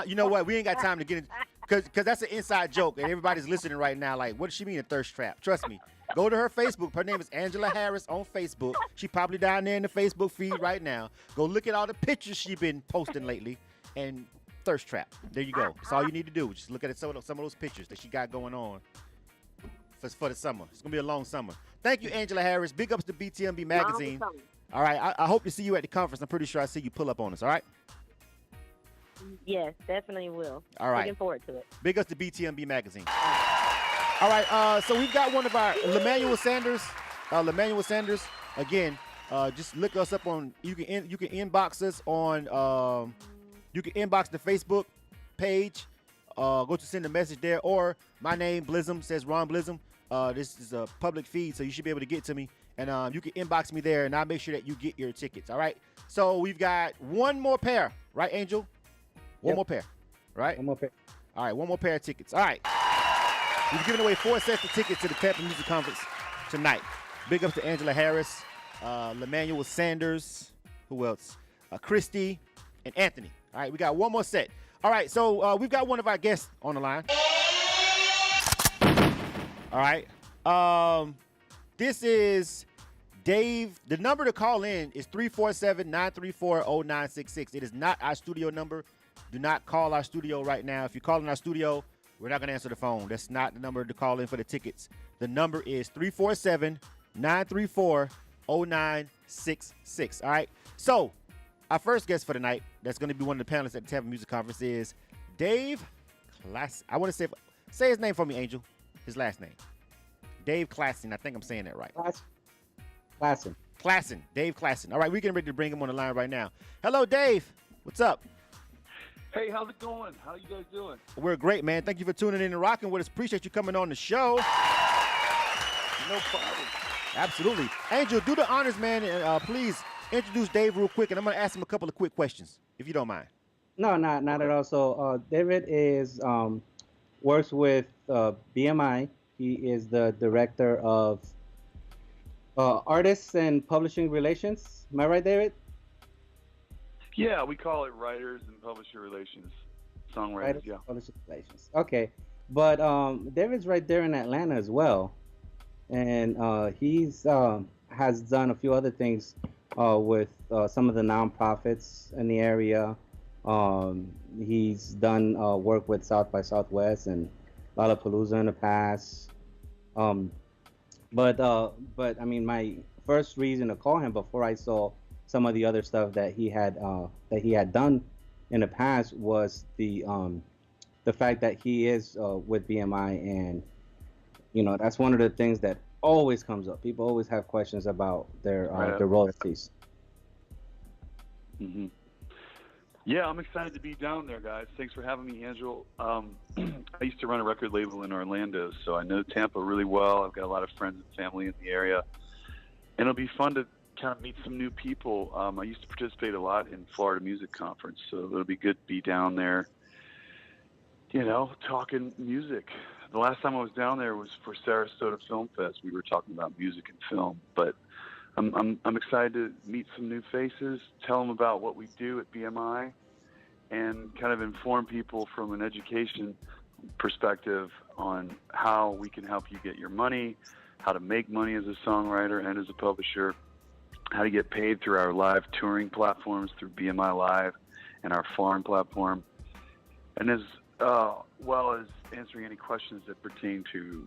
you know what? We ain't got time to get in, because that's an inside joke, and everybody's listening right now. Like, what does she mean a thirst trap? Trust me. Go to her Facebook. Her name is Angela Harris on Facebook. She probably down there in the Facebook feed right now. Go look at all the pictures she's been posting lately, and thirst trap. There you go. That's all you need to do. Just look at some of those pictures that she got going on for the summer. It's gonna be a long summer. Thank you, Angela Harris. Big ups to BTMB Magazine. All right, I hope to see you at the conference. I'm pretty sure I see you pull up on us. All right. Yes, definitely will. All right. Looking forward to it. Big ups to BTMB Magazine. All right, so we've got one of our Lemanuel Sanders. Lemanuel Sanders. Again, just look us up on. You can inbox us on. You can inbox the Facebook page. Go to send a message there, or my name Blizzum says Ron Blizzum. This is a public feed, so you should be able to get to me, and you can inbox me there, and I'll make sure that you get your tickets. All right. So we've got one more pair, right, Angel? One more pair, right? One more pair. All right, one more pair of tickets. All right. We've given away 4 sets of tickets to the Tampa Music Conference tonight. Big ups to Angela Harris, Lemanuel Sanders, who else? Christy, and Anthony. All right, we got one more set. All right, so we've got one of our guests on the line. All right. This is Dave. The number to call in is 347-934-0966. It is not our studio number. Do not call our studio right now. If you're calling our studio, we're not going to answer the phone. That's not the number to call in for the tickets. The number is 347-934-0966. All right. So our first guest for the night, that's going to be one of the panelists at the Tampa Music Conference, is Dave Class. I want to say his name for me, Angel. His last name. Dave Klassen. I think I'm saying that right. Klassen. Dave Klassen. All right, we're getting ready to bring him on the line right now. Hello, Dave. What's up? Hey, how's it going? How you guys doing? We're great, man. Thank you for tuning in and rocking with us. Appreciate you coming on the show. No problem. Absolutely. Angel, do the honors, man, and please introduce Dave real quick, and I'm going to ask him a couple of quick questions, if you don't mind. No, not at all. So David works with BMI. He is the director of artists and publishing relations. Am I right, David? Yeah, we call it writers and publisher relations, songwriters. Yeah. Publisher relations. Okay, but David's right there in Atlanta as well, and he's has done a few other things with some of the nonprofits in the area. He's done work with South by Southwest and Lollapalooza in the past. But I mean, my first reason to call him before I saw some of the other stuff that he had done in the past was the fact that he is with BMI, and that's one of the things that always comes up. People always have questions about their royalties. Mm-hmm. Yeah, I'm excited to be down there, guys. Thanks for having me, Angel. I used to run a record label in Orlando, so I know Tampa really well. I've got a lot of friends and family in the area, and it'll be fun to kind of meet some new people. I used to participate a lot in Florida Music Conference, so it'll be good to be down there, talking music. The last time I was down there was for Sarasota Film Fest. We were talking about music and film, but I'm excited to meet some new faces, tell them about what we do at BMI, and kind of inform people from an education perspective on how we can help you get your money, how to make money as a songwriter and as a publisher, how to get paid through our live touring platforms, through BMI Live and our foreign platform, and as well as answering any questions that pertain to,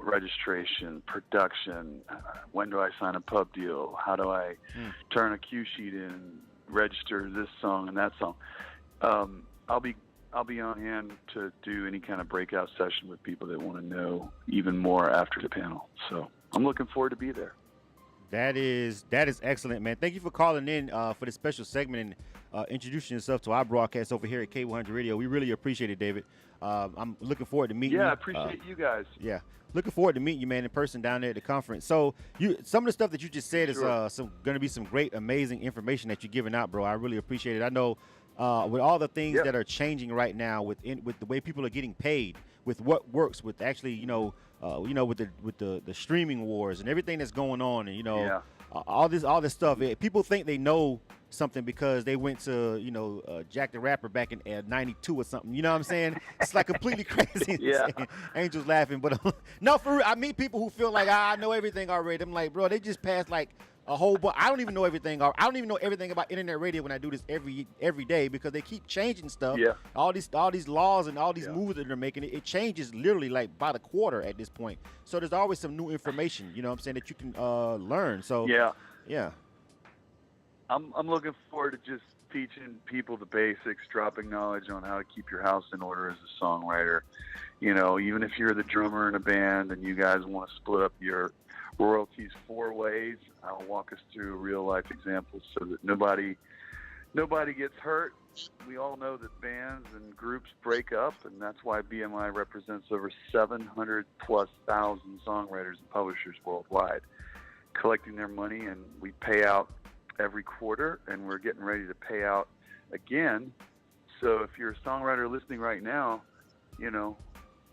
registration, production, when do I sign a pub deal, how do I turn a cue sheet in, register this song and that song. I'll be on hand to do any kind of breakout session with people that want to know even more after the panel. So I'm looking forward to be there. That is excellent, man. Thank you for calling in for this special segment and introducing yourself to our broadcast over here at K-100 Radio. We really appreciate it, David. I'm looking forward to meeting you. Yeah, I appreciate you guys. Yeah, looking forward to meeting you, man, in person down there at the conference. So some of the stuff that you just said is going to be some great, amazing information that you're giving out, bro. I really appreciate it. I know with all the things that are changing right now, with the way people are getting paid, with what works, with actually, with the streaming wars and everything that's going on, and all this stuff. People think they know something because they went to Jack the Rapper back in '92 or something. You know what I'm saying? It's like completely crazy. Yeah. Angel's laughing, but no, for real. I meet people who feel like I know everything already. I'm like, bro, they just passed like a whole bunch. I don't even know everything. I don't even know everything about internet radio when I do this every day because they keep changing stuff. Yeah. All these laws and all these moves that they're making, it changes literally like by the quarter at this point. So there's always some new information, you know what I'm saying, that you can learn. So yeah. I'm looking forward to just teaching people the basics, dropping knowledge on how to keep your house in order as a songwriter. Even if you're the drummer in a band and you guys want to split up your royalties 4 ways, I'll walk us through real life examples so that nobody gets hurt. We all know that bands and groups break up, and that's why BMI represents over 700 plus thousand songwriters and publishers worldwide collecting their money, and we pay out every quarter, and we're getting ready to pay out again. So if you're a songwriter listening right now,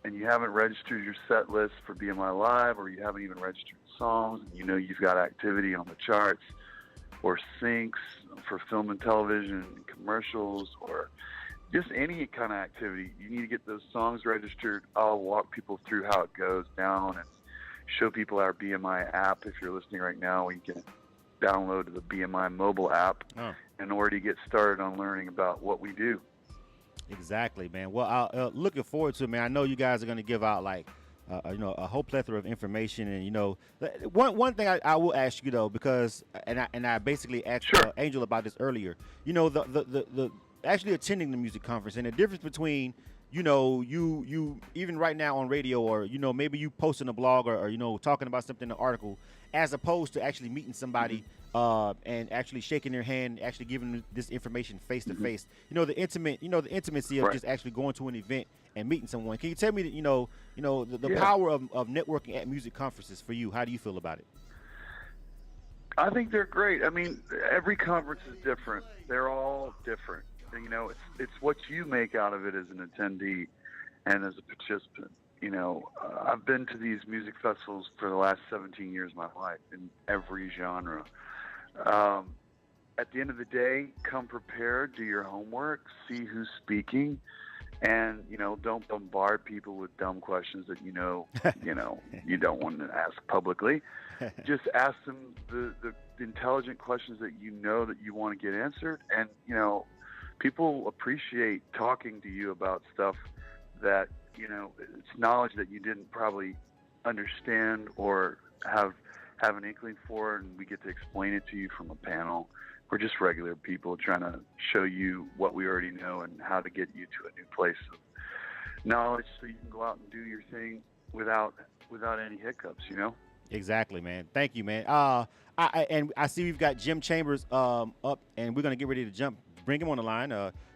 and you haven't registered your set list for BMI Live, or you haven't even registered songs, and you've got activity on the charts or syncs for film and television and commercials, or just any kind of activity, you need to get those songs registered. I'll walk people through how it goes down and show people our BMI app. If you're listening right now, you can download the BMI mobile app in order to get started on learning about what we do. Exactly, man. Well, I'm looking forward to it, man. I know you guys are going to give out a whole plethora of information, and one thing I will ask you though, because I basically asked Angel about this earlier. The actually attending the music conference and the difference between you even right now on radio, or maybe you posting a blog or talking about something in an article, as opposed to actually meeting somebody and actually shaking their hand, actually giving them this information face to face. The intimacy of just actually going to an event and meeting someone. Can you tell me that the power of networking at music conferences for you? How do you feel about it? I think they're great. I mean, every conference is different. They're all different. It's what you make out of it as an attendee and as a participant. I've been to these music festivals for the last 17 years of my life in every genre. At the end of the day, come prepared, do your homework, see who's speaking, and don't bombard people with dumb questions that you don't want to ask publicly. Just ask them the intelligent questions that that you want to get answered, and people appreciate talking to you about stuff that it's knowledge that you didn't probably understand or have an inkling for, and we get to explain it to you from a panel. We're just regular people trying to show you what we already know and how to get you to a new place of knowledge so you can go out and do your thing without any hiccups, Exactly, man. Thank you, man. I see we've got Jim Chambers up, and we're gonna get ready to bring him on the line.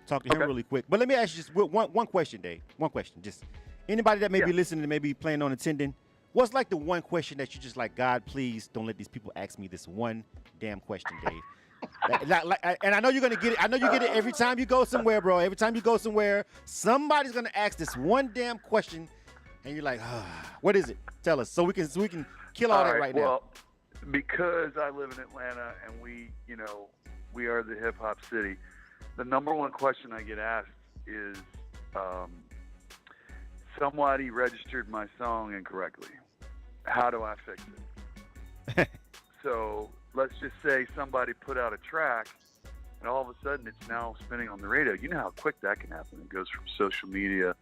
Talk to him really quick. But let me ask you just one question, Dave. One question. Just anybody that may be listening and maybe planning on attending, what's like the one question that you just like, God, please don't let these people ask me this one damn question, Dave. And I know you're gonna get it. I know you get it every time you go somewhere, bro. Every time you go somewhere, somebody's gonna ask this one damn question, and you're like, what is it? Tell us so we can kill all that right now. Well, because I live in Atlanta and we are the hip hop city, the number one question I get asked is, somebody registered my song incorrectly. How do I fix it? So let's just say somebody put out a track and all of a sudden it's now spinning on the radio. You know how quick that can happen. It goes from social media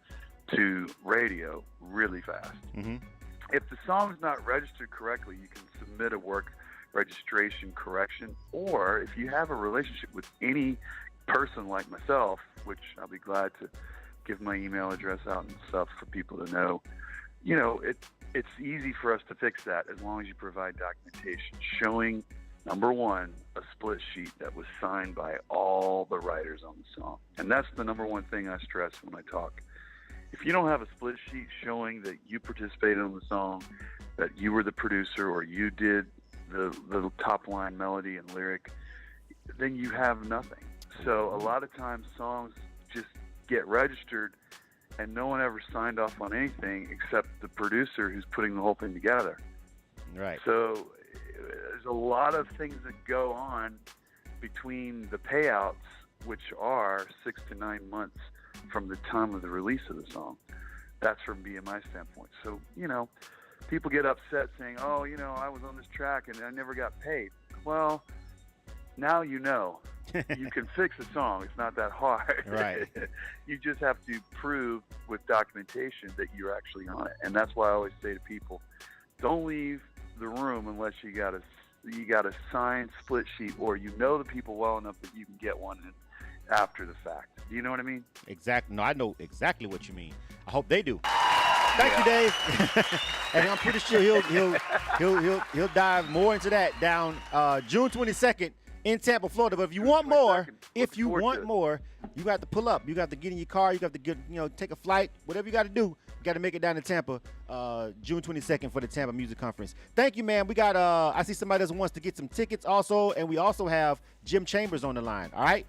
to radio really fast. Mm-hmm. If the song's not registered correctly, you can submit a work registration correction, or if you have a relationship with any person like myself, which I'll be glad to give my email address out and stuff for people to know, it's easy for us to fix that as long as you provide documentation showing, number one, a split sheet that was signed by all the writers on the song. And that's the number one thing I stress when I talk. If you don't have a split sheet showing that you participated on the song, that you were the producer or you did the top line melody and lyric, then you have nothing. So a lot of times songs just get registered and no one ever signed off on anything except the producer who's putting the whole thing together. Right. So there's a lot of things that go on between the payouts, which are 6 to 9 months from the time of the release of the song. That's from BMI standpoint. So, people get upset saying, oh, I was on this track and I never got paid. Well, now you know. You can fix a song. It's not that hard. Right. You just have to prove with documentation that you're actually on it. And that's why I always say to people, don't leave the room unless you got a signed split sheet or the people well enough that you can get one after the fact. Do you know what I mean? Exactly. No, I know exactly what you mean. I hope they do. Thank you, Dave. And I'm pretty sure he'll dive more into that down June 22nd in Tampa, Florida. But if you want more, you got to pull up. You got to get in your car. You got to get, take a flight. Whatever you got to do, you got to make it down to Tampa, June 22nd for the Tampa Music Conference. Thank you, man. We got I see somebody else wants to get some tickets also, and we also have Jim Chambers on the line. All right.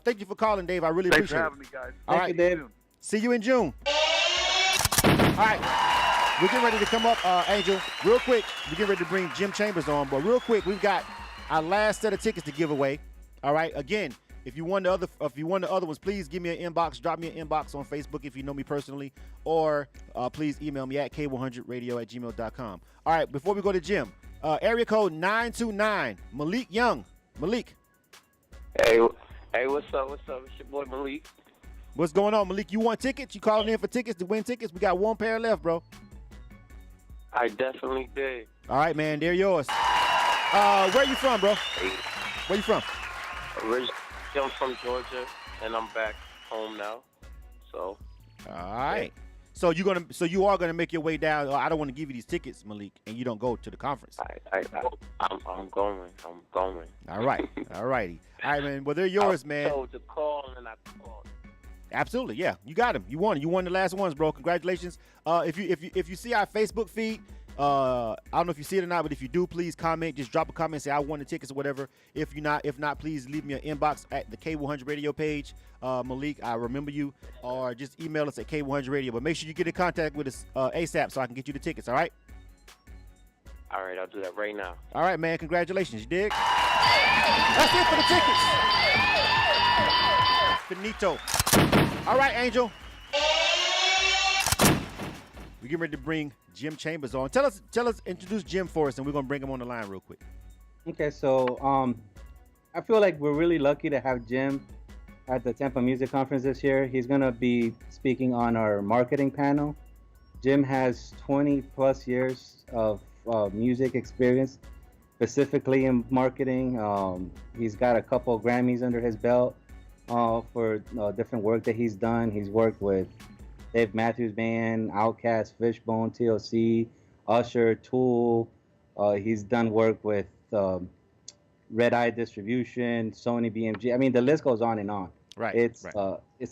Thank you for calling, Dave. I really appreciate it. Thanks for having me, guys. All Thank right, you, Dave. See you in June. All right, we're getting ready to come up, Angel. Real quick, we're getting ready to bring Jim Chambers on, but real quick, we've got our last set of tickets to give away. All right, again, if you want the other ones, please give me an inbox. Drop me an inbox on Facebook if you know me personally, or please email me at k100radio@gmail.com. All right, before we go to Jim, area code 929, Malik Young. Malik. Hey, what's up? It's your boy Malik. What's going on, Malik? You want tickets? You calling in for tickets to win tickets? We got one pair left, bro. I definitely did. All right, man. They're yours. Where you from, bro? Where you from? Originally, I'm from Georgia, and I'm back home now. So. All right. So you are gonna make your way down. I don't want to give you these tickets, Malik, and you don't go to the conference. I'm going. All right. All righty. All right, man. Well, they're yours, man. I told to call, and I called. Absolutely, yeah. You got him. You won. You won the last ones, bro. Congratulations. If you see our Facebook feed, I don't know if you see it or not, but if you do, please comment. Just drop a comment, say I won the tickets or whatever. If not, please leave me an inbox at the K100 Radio page. Malik, I remember you, or just email us at K100 Radio. But make sure you get in contact with us ASAP so I can get you the tickets. All right. All right, I'll do that right now. All right, man. Congratulations. You dig? That's it for the tickets. Finito. All right, Angel. We're getting ready to bring Jim Chambers on. Tell us, introduce Jim for us, and we're gonna bring him on the line real quick. Okay, so I feel like we're really lucky to have Jim at the Tampa Music Conference this year. He's gonna be speaking on our marketing panel. Jim has 20 plus years of music experience, specifically in marketing. He's got a couple Grammys under his belt for different work that he's done. He's worked with Dave Matthews Band, Outkast, Fishbone, TLC, Usher, Tool. He's done work with Red Eye Distribution, Sony BMG. I mean, the list goes on and on. Right. It's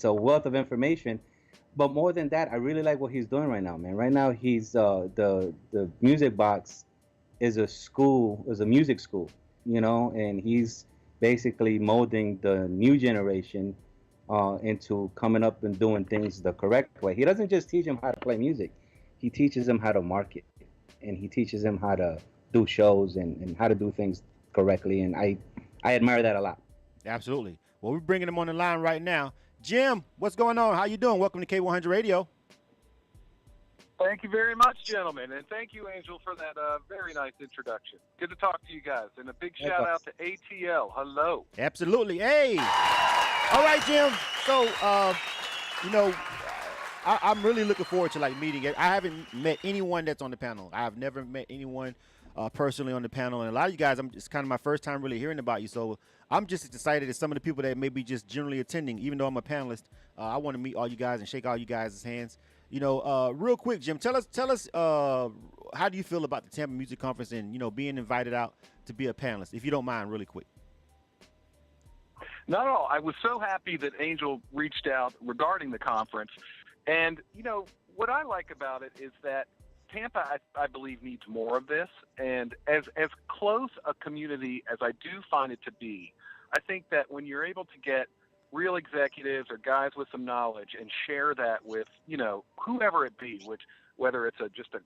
a wealth of information. But more than that, I really like what he's doing right now, man. Right now, he's the Music Box is a music school, and he's basically molding the new generation into coming up and doing things the correct way. He doesn't just teach them how to play music. He teaches them how to market, and he teaches them how to do shows and how to do things correctly. And I admire that a lot. Absolutely. Well, we're bringing him on the line right now. Jim, what's going on? How you doing? Welcome to K100 Radio. Thank you very much, gentlemen, and thank you, Angel, for that very nice introduction. Good to talk to you guys, and a big shout out to ATL. Hello. Absolutely. Hey. All right, Jim. So, I'm really looking forward to meeting it. I haven't met anyone that's on the panel. I've never met anyone personally on the panel, and a lot of you guys, it's kind of my first time really hearing about you. So I'm just excited as some of the people that may be just generally attending, even though I'm a panelist. I want to meet all you guys and shake all you guys' hands. Real quick, Jim, tell us, how do you feel about the Tampa Music Conference and being invited out to be a panelist, if you don't mind, really quick. Not at all. I was so happy that Angel reached out regarding the conference. And, what I like about it is that Tampa, I believe, needs more of this. And as close a community as I do find it to be, I think that when you're able to get real executives or guys with some knowledge and share that with, whoever it be, whether it's just a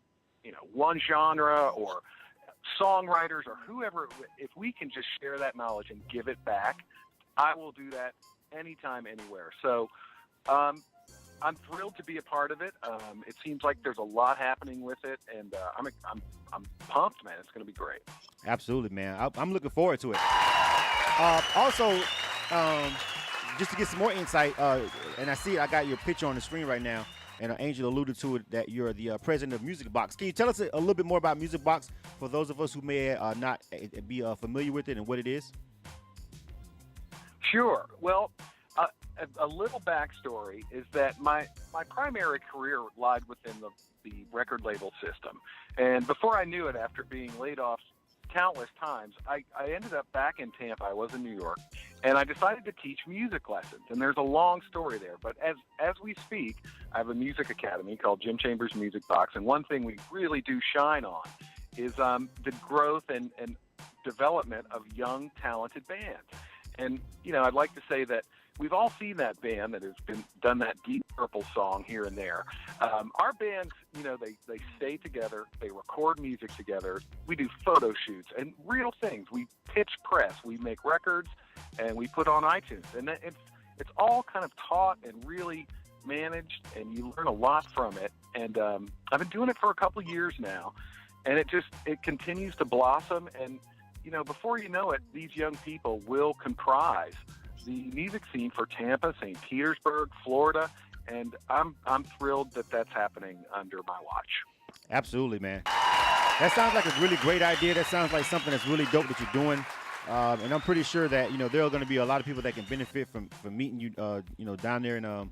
one genre or songwriters or whoever, if we can just share that knowledge and give it back, I will do that anytime, anywhere. So I'm thrilled to be a part of it. It seems like there's a lot happening with it, and I'm pumped, man. It's going to be great. Absolutely, man. I'm looking forward to it. Also, just to get some more insight, and I got your picture on the screen right now, and Angel alluded to it, that you're the president of Music Box. Can you tell us a little bit more about Music Box for those of us who may not be familiar with it and what it is? Sure. Well, a little backstory is that my primary career lied within the record label system. And before I knew it, after being laid off countless times, I ended up back in Tampa. I was in New York, and I decided to teach music lessons. And there's a long story there. But as we speak, I have a music academy called Jim Chambers Music Box. And one thing we really do shine on is the growth and development of young, talented bands. And, I'd like to say that we've all seen that band that has done that Deep Purple song here and there. Our bands, they stay together. They record music together. We do photo shoots and real things. We pitch press. We make records, and we put on iTunes. And it's all kind of taught and really managed, and you learn a lot from it. And I've been doing it for a couple years now, and it continues to blossom. And before you know it, these young people will comprise the music scene for Tampa, St. Petersburg, Florida, and I'm thrilled that that's happening under my watch. Absolutely, man. That sounds like a really great idea. That sounds like something that's really dope that you're doing. And I'm pretty sure that there are going to be a lot of people that can benefit from meeting you, down there in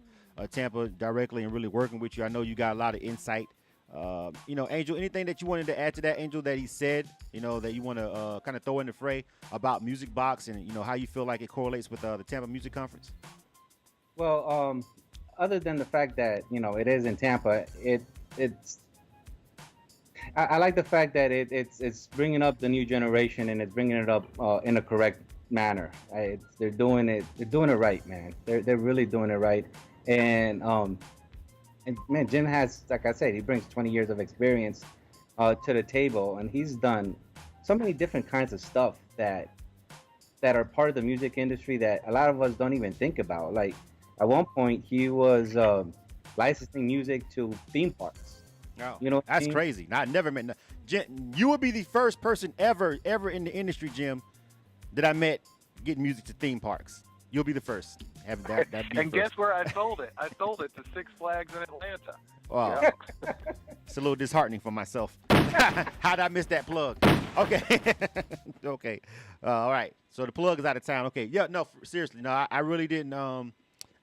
Tampa directly and really working with you. I know you got a lot of insight. Angel, anything that you wanted to add to that, Angel, that he said, that you want to kind of throw in the fray about Music Box and, how you feel like it correlates with the Tampa Music Conference? Well, other than the fact that, it is in Tampa, I like the fact that it's bringing up the new generation, and it's bringing it up in a correct manner. They're doing it right, man. They're really doing it right. And man, Jim has, like I said, he brings 20 years of experience to the table, and he's done so many different kinds of stuff that are part of the music industry that a lot of us don't even think about. Like, at one point, he was licensing music to theme parks. Oh, that's crazy. I never met. Jim, you would be the first person ever in the industry, Jim, that I met getting music to theme parks. You'll be the first. Have that be and guess where I sold it? I sold it to Six Flags in Atlanta. Wow. It's a little disheartening for myself. How'd I miss that plug? Okay. Okay. All right. So the plug is out of town. Okay. Yeah. No. Seriously. No. I really didn't.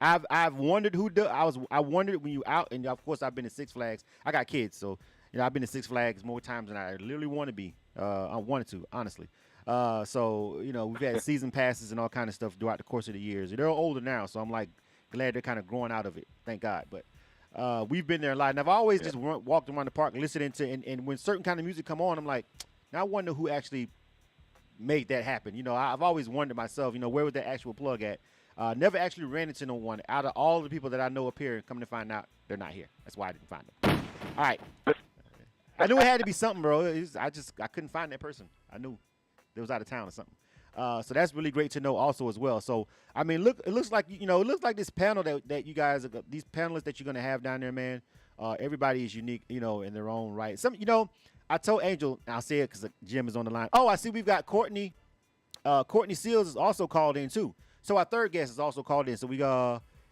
I've wondered who do. I wondered when you out, and of course I've been to Six Flags. I got kids, so I've been to Six Flags more times than I literally want to be. I wanted to, honestly. So we've had season passes and all kind of stuff throughout the course of the years. They're older now, so I'm like glad they're kind of growing out of it. Thank God. But we've been there a lot, and I've always just walked around the park listening to, and when certain kind of music come on, I'm like, now I wonder who actually made that happen. I've always wondered myself, where was that actual plug at? Never actually ran into no one. Out of all the people that I know up here, coming to find out, they're not here. That's why I didn't find them. All right. I knew it had to be something, bro. I couldn't find that person. I knew they was out of town or something. So that's really great to know also as well. So, I mean, it looks like this panel that you guys, these panelists that you're going to have down there, man, everybody is unique, in their own right. I told Angel, and I'll say it because Jim is on the line. Oh, I see we've got Courtney. Courtney Seals is also called in too. So our third guest is also called in. So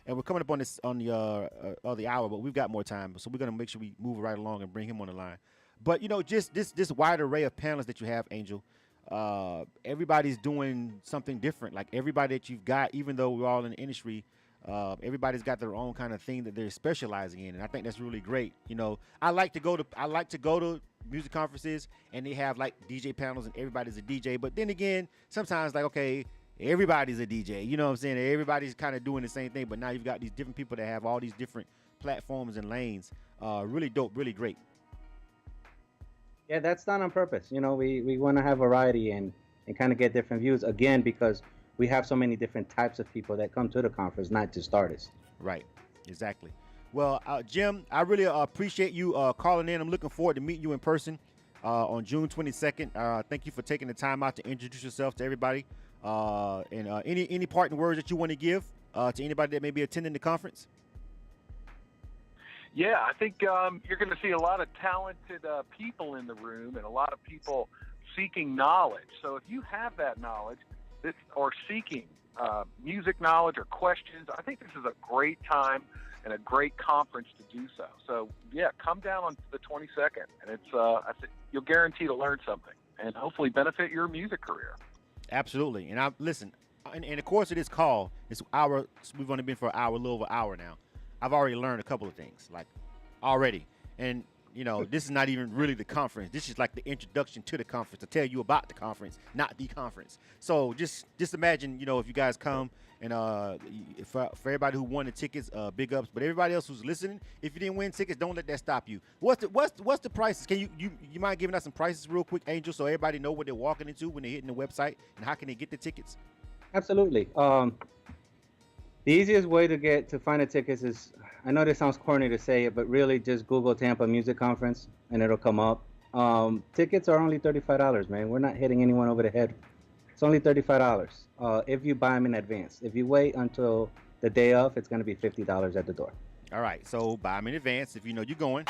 and we're coming up on the hour, but we've got more time. So we're going to make sure we move right along and bring him on the line. But, just this wide array of panelists that you have, Angel, everybody's doing something different. Like everybody that you've got, even though we're all in the industry, Everybody's got their own kind of thing that they're specializing in, and I think that's really great. You know, I like to go to music conferences, and they have like DJ panels, and everybody's a DJ. But then again, sometimes like, okay, everybody's a DJ. You know what I'm saying? Everybody's kind of doing the same thing, but now you've got these different people that have all these different platforms and lanes. Really dope, really great. Yeah, that's done on purpose. You know, we want to have variety and kind of get different views, again, because we have so many different types of people that come to the conference, not just artists. Right, exactly. Well, Jim, I really appreciate you calling in. I'm looking forward to meeting you in person on June 22nd. Thank you for taking the time out to introduce yourself to everybody. And any parting words that you want to give to anybody that may be attending the conference? Yeah, I think you're going to see a lot of talented people in the room and a lot of people seeking knowledge. So if you have that knowledge or seeking music knowledge or questions, I think this is a great time and a great conference to do so. So, yeah, come down on the 22nd, and it's I think you'll guarantee to learn something and hopefully benefit your music career. Absolutely. And listen, in the course of this call, we've only been for a little over an hour now. I've already learned a couple of things, like already. And, you know, this is not even really the conference. This is like the introduction to the conference, to tell you about the conference, not the conference. So just imagine, you know, if you guys come and for everybody who won the tickets, big ups. But everybody else who's listening, if you didn't win tickets, don't let that stop you. What's the prices? Can you mind giving us some prices real quick, Angel, so everybody know what they're walking into when they're hitting the website, and how can they get the tickets? Absolutely. The easiest way to find the tickets is, I know this sounds corny to say it, but really just Google Tampa Music Conference and it'll come up. Tickets are only $35, man. We're not hitting anyone over the head. It's only $35 if you buy them in advance. If you wait until the day of, it's going to be $50 at the door. All right, so buy them in advance if you know you're going.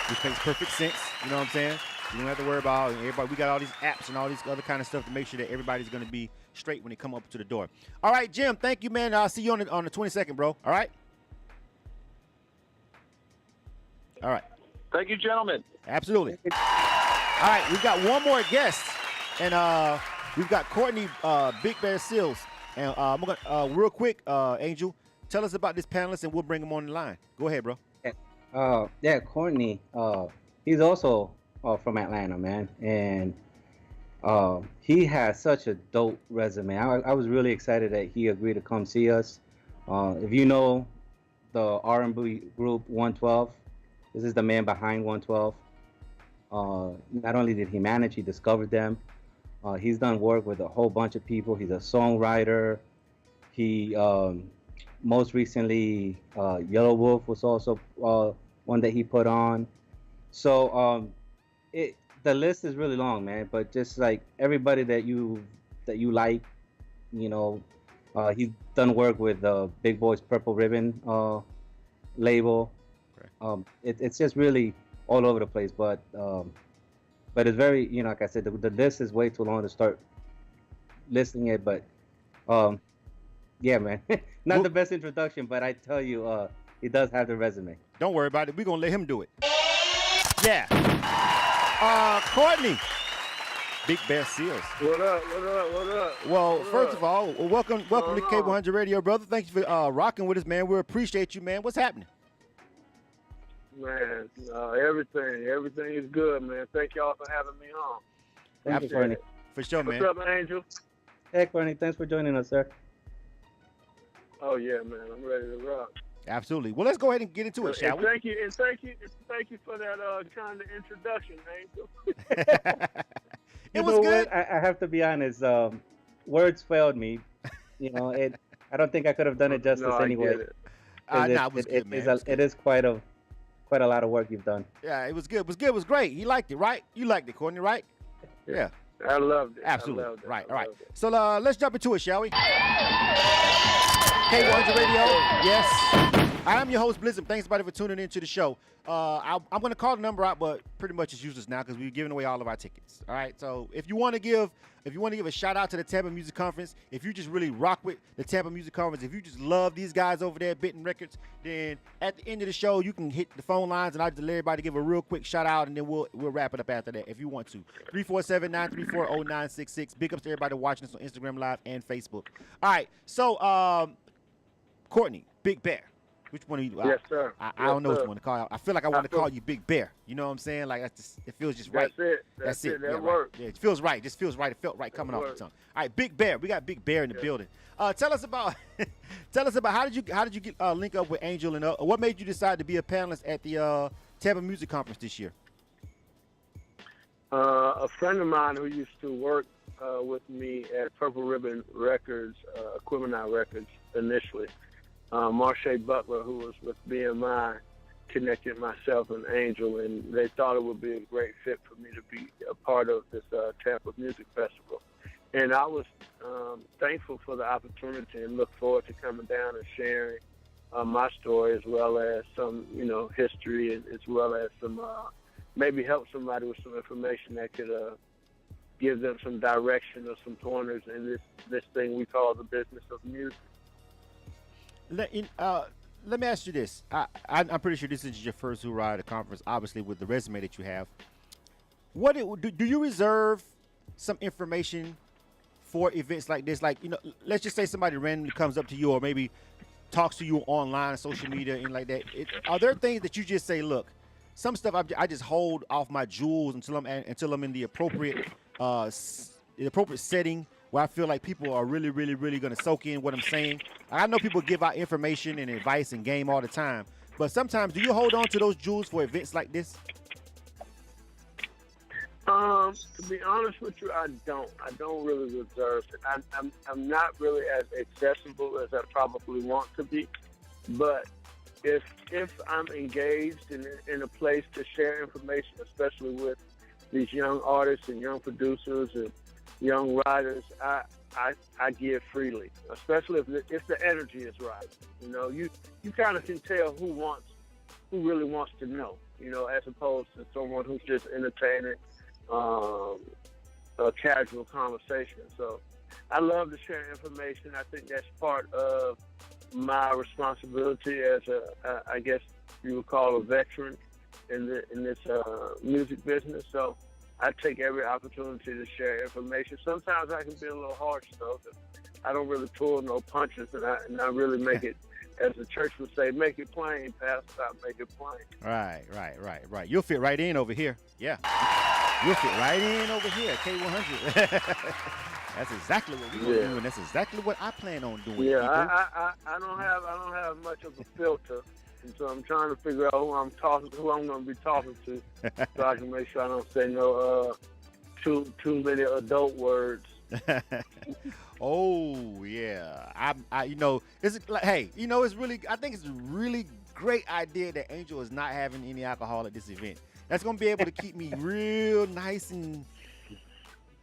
Which makes perfect sense. You know what I'm saying? You don't have to worry about everybody. We got all these apps and all these other kind of stuff to make sure that everybody's going to be straight when they come up to the door. All right, Jim, thank you, man. I'll see you on the 22nd, bro. All right? All right. Thank you, gentlemen. Absolutely. All right, we've got one more guest, and we've got Courtney Big Bear Seals. And I'm gonna real quick, Angel, tell us about this panelist, and we'll bring him on the line. Go ahead, bro. Yeah, Courtney. He's also from Atlanta, man, and he has such a dope resume. I was really excited that he agreed to come see us. If you know the R&B group 112, this is the man behind 112. Not only did he manage, he discovered them. He's done work with a whole bunch of people. He's a songwriter. He most recently, Yellow Wolf was also one that he put on. So the list is really long, man. But just like everybody that you like, you know, he's done work with Big Boy's Purple Ribbon label. Okay. It's just really all over the place, but it's very, you know, like I said, the list is way too long to start listing it. But yeah, man, not the best introduction, but I tell you, he does have the resume. Don't worry about it. We're gonna let him do it. Yeah. Courtney, Big Bear Seals. What up? What up? What up? Well, what first up? of all, welcome to K-100 Radio, brother. Thank you for rocking with us, man. We appreciate you, man. What's happening? Man, everything is good, man. Thank y'all for having me on. Thank you, Courtney. For sure, man. What's up, Angel? Hey, Courtney, thanks for joining us, sir. Oh yeah, man, I'm ready to rock. Absolutely. Well, let's go ahead and get into it, shall we? Thank you for that kind of introduction, Angel. It was good. What? I have to be honest. Words failed me. You know, I don't think I could have done it justice anyway. It was good, man. It is quite a lot of work you've done. Yeah, it was good. It was good. It was great. He liked it, right? You liked it, Courtney, right? Yeah. I loved it. Absolutely. I loved it. Right. I All right. loved it. So let's jump into it, shall we? K-100 Radio. Yes. I am your host, Blizzard. Thanks, everybody, for tuning into the show. I'm going to call the number out, but pretty much it's useless now because we're giving away all of our tickets. All right. So if you want to give a shout out to the Tampa Music Conference, if you just really rock with the Tampa Music Conference, if you just love these guys over there at Bitten Records, then at the end of the show you can hit the phone lines and I'll just let everybody give a real quick shout out and then we'll wrap it up after that if you want to. 347-934-0966. Big ups to everybody watching us on Instagram Live and Facebook. All right. So Courtney, Big Bear. Which one are you? Yes, sir. I Yes, don't know what sir. you want to call it. I feel like I want to call you Big Bear. You know what I'm saying? Like that's just, it feels just right. That's it. That's it. That Yeah, works. right. Yeah, it feels right. It just feels right. It felt right coming off the tongue. All right, Big Bear. We got Big Bear in the building. Tell us about how did you get link up with Angel and what made you decide to be a panelist at the Tampa Music Conference this year? A friend of mine who used to work with me at Purple Ribbon Records, Equimini Records initially, Marche Butler, who was with BMI, connected myself and Angel, and they thought it would be a great fit for me to be a part of this Tampa Music Festival. And I was thankful for the opportunity and look forward to coming down and sharing my story, as well as some, history, as well as some maybe help somebody with some information that could give them some direction or some pointers in this thing we call the business of music. Let me ask you this. I'm pretty sure this is your first hoorah at a conference, obviously with the resume that you have. Do you reserve some information for events like this? Like, let's just say somebody randomly comes up to you or maybe talks to you online, social media, and like that. Are there things that you just say, look, some stuff I just hold off my jewels until I'm in the appropriate setting where I feel like people are really, really, really going to soak in what I'm saying? I know people give out information and advice and game all the time, but sometimes do you hold on to those jewels for events like this? To be honest with you, I don't. I don't really reserve it. I'm not really as accessible as I probably want to be, but if I'm engaged in a place to share information, especially with these young artists and young producers and young writers, I give freely, especially if the energy is right. You kind of can tell who really wants to know, as opposed to someone who's just entertaining a casual conversation. So I love to share information. I think that's part of my responsibility as I guess you would call a veteran in this music business. So I take every opportunity to share information. Sometimes I can be a little harsh, though. I don't really pull no punches, and I really make it, as the church would say, make it plain, Pastor. I make it plain. Right. You'll fit right in over here. Yeah. You'll fit right in over here, K-100. That's exactly what we're going to do, and that's exactly what I plan on doing. Yeah, I don't have much of a filter, and so I'm trying to figure out who I'm going to be talking to, so I can make sure I don't say no too many adult words. Oh yeah, it's like, hey, it's really. I think it's a really great idea that Angel is not having any alcohol at this event. That's gonna be able to keep me real nice and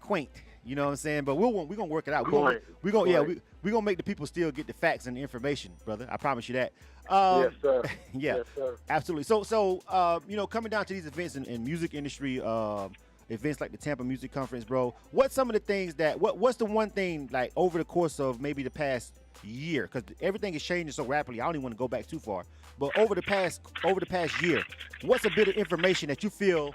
quaint. You know what I'm saying? But we're gonna work it out. We're gonna make the people still get the facts and the information, brother. I promise you that. Yes, sir. Yeah, yes, sir. Absolutely. So coming down to these events in music industry, events like the Tampa Music Conference, bro. What's some of the things what's the one thing, like, over the course of maybe the past year, because everything is changing so rapidly, I don't even want to go back too far, but over the past year, what's a bit of information that you feel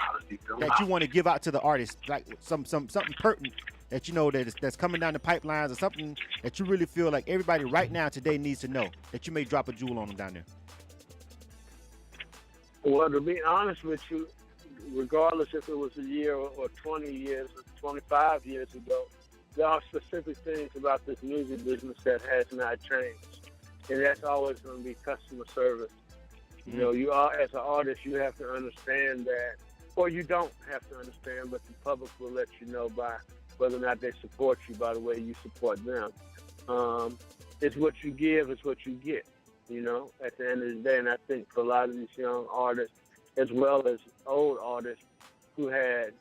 that you want to give out to the artists, like something pertinent that that's coming down the pipelines, or something that you really feel like everybody right now today needs to know, that you may drop a jewel on them down there? Well, to be honest with you, regardless if it was a year or 20 years or 25 years ago, there are specific things about this music business that has not changed, and that's always going to be customer service. Mm-hmm. You are, as an artist, you have to understand that, or you don't have to understand, but the public will let you know by whether or not they support you by the way you support them. It's what you give, it's what you get, at the end of the day. And I think for a lot of these young artists, as well as old artists who had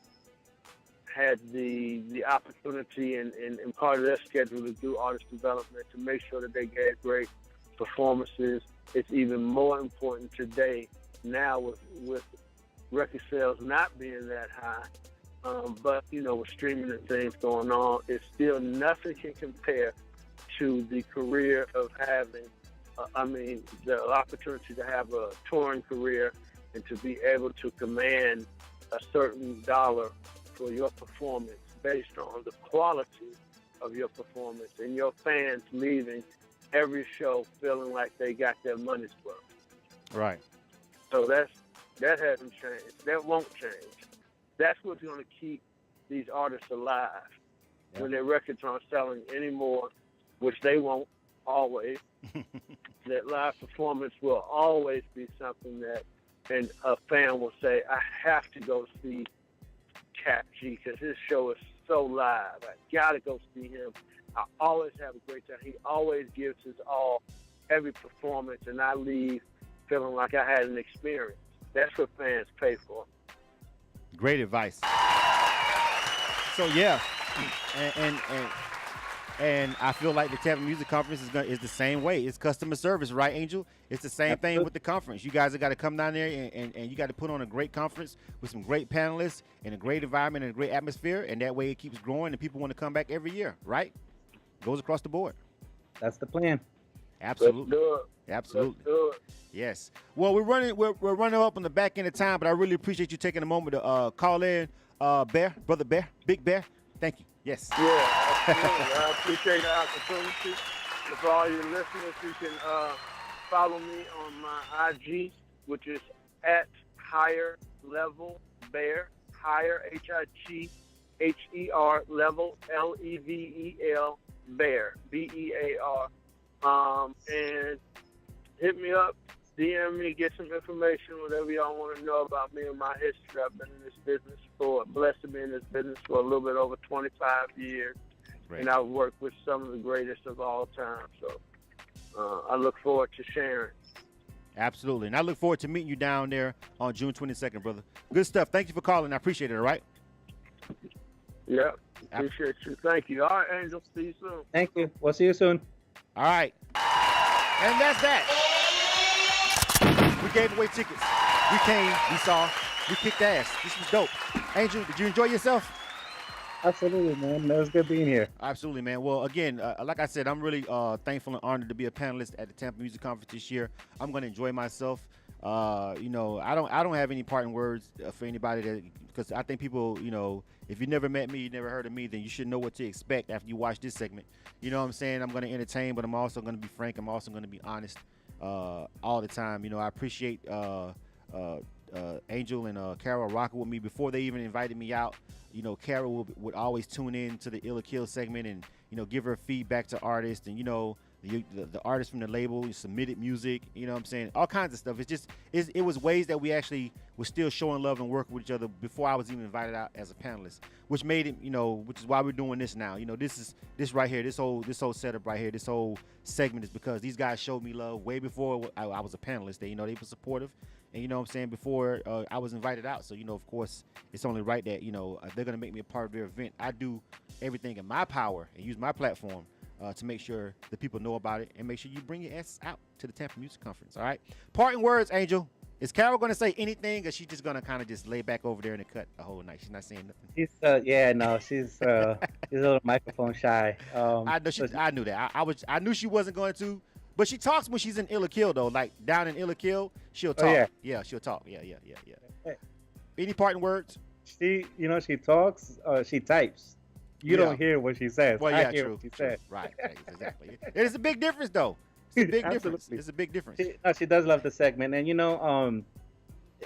the opportunity and part of their schedule to do artist development, to make sure that they gave great performances. It's even more important today now with record sales not being that high. But, with streaming and things going on, it's still nothing can compare to the career of having, the opportunity to have a touring career and to be able to command a certain dollar for your performance based on the quality of your performance, and your fans leaving every show feeling like they got their money's worth. Right. So that hasn't changed. That won't change. That's what's going to keep these artists alive when their records aren't selling anymore, which they won't always. That live performance will always be something that, and a fan will say, I have to go see Cap G because his show is so live. I got to go see him. I always have a great time. He always gives his all every performance, and I leave feeling like I had an experience. That's what fans pay for. Great advice. So yeah, and I feel like the Tampa Music Conference is the same way. It's customer service, right, Angel? It's the same thing with the conference. You guys have got to come down there and you got to put on a great conference with some great panelists and a great environment and a great atmosphere, and that way it keeps growing and people want to come back every year, right? Goes across the board. That's the plan. Absolutely. Let's do it. Absolutely. Let's do it. Yes. Well, we're running up on the back end of time, but I really appreciate you taking a moment to call in, Bear, Brother Bear, Big Bear. Thank you. Yes. Yeah, absolutely. I appreciate the opportunity. And for all your listeners, you can follow me on my IG, which is at Higher Level Bear, Higher HIGHER Level LEVEL Bear, BEAR. And hit me up, DM me, get some information, whatever y'all want to know about me and my history. I've been in this business blessed to be in this business for a little bit over 25 years. Right. And I've worked with some of the greatest of all time. So I look forward to sharing. Absolutely. And I look forward to meeting you down there on June 22nd, brother. Good stuff. Thank you for calling. I appreciate it, all right? Yeah, appreciate you. Thank you. All right, Angel. See you soon. Thank you. We'll see you soon. All right. And that's that. We gave away tickets. We came, we saw, we kicked ass. This was dope. Angel, did you enjoy yourself? Absolutely, man. That was good being here. Absolutely, man. Well, again, like I said, I'm really thankful and honored to be a panelist at the Tampa Music Conference this year. I'm going to enjoy myself. I don't have any parting words for anybody because I think people, if you never met me, you never heard of me, then you should know what to expect after you watch this segment. You know what I'm saying? I'm going to entertain, but I'm also going to be frank. I'm also going to be honest all the time. I appreciate Angel and Carol rocking with me before they even invited me out. Carol would always tune in to the Ill or Kill segment and, give her feedback to artists and, the artists from the label submitted music, you know what I'm saying? All kinds of stuff. It was ways that we actually were still showing love and working with each other before I was even invited out as a panelist, which made it, which is why we're doing this now. This right here, this whole setup right here, this whole segment is because these guys showed me love way before I was a panelist. They were supportive. And you know what I'm saying, before I was invited out. So, of course, it's only right that, they're going to make me a part of their event. I do everything in my power and use my platform to make sure the people know about it and make sure you bring your ass out to the Tampa Music Conference, all right? Parting words, Angel. Is Carol going to say anything, or she just going to kind of just lay back over there in the cut the whole night? She's not saying nothing. She's a little microphone shy. I knew that. I knew she wasn't going to. But she talks when she's in Ill or Kill, though. Like, down in Ill or Kill, she'll talk. Oh, yeah, she'll talk. Yeah. Any parting words? She talks, she types. You don't hear what she says. Well, I hear what she says. Right, exactly. It's a big difference, though. It's a big difference. It's a big difference. She does love the segment. And,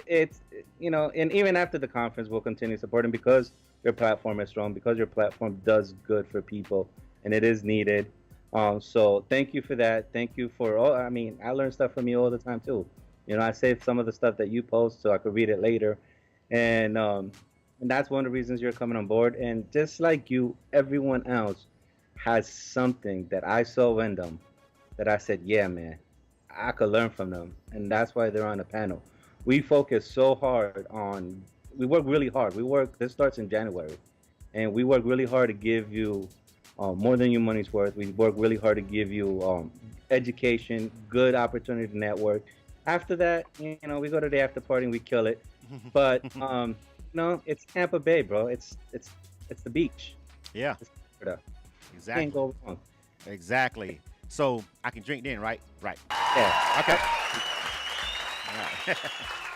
it's, and even after the conference, we'll continue supporting because your platform is strong, because your platform does good for people, and it is needed. So thank you for that. Thank you for I learn stuff from you all the time too. I save some of the stuff that you post so I could read it later. And that's one of the reasons you're coming on board. And just like you, everyone else has something that I saw in them that I said, yeah, man, I could learn from them. And that's why they're on the panel. We focus so hard we work really hard. This starts in January, and we work really hard to give you more than your money's worth. We work really hard to give you education, good opportunity to network. After that, we go to the after party and we kill it. But it's Tampa Bay, bro. It's the beach. Yeah. Exactly. Can't go wrong. Exactly. So I can drink then, right? Right. Yeah. Okay. All right.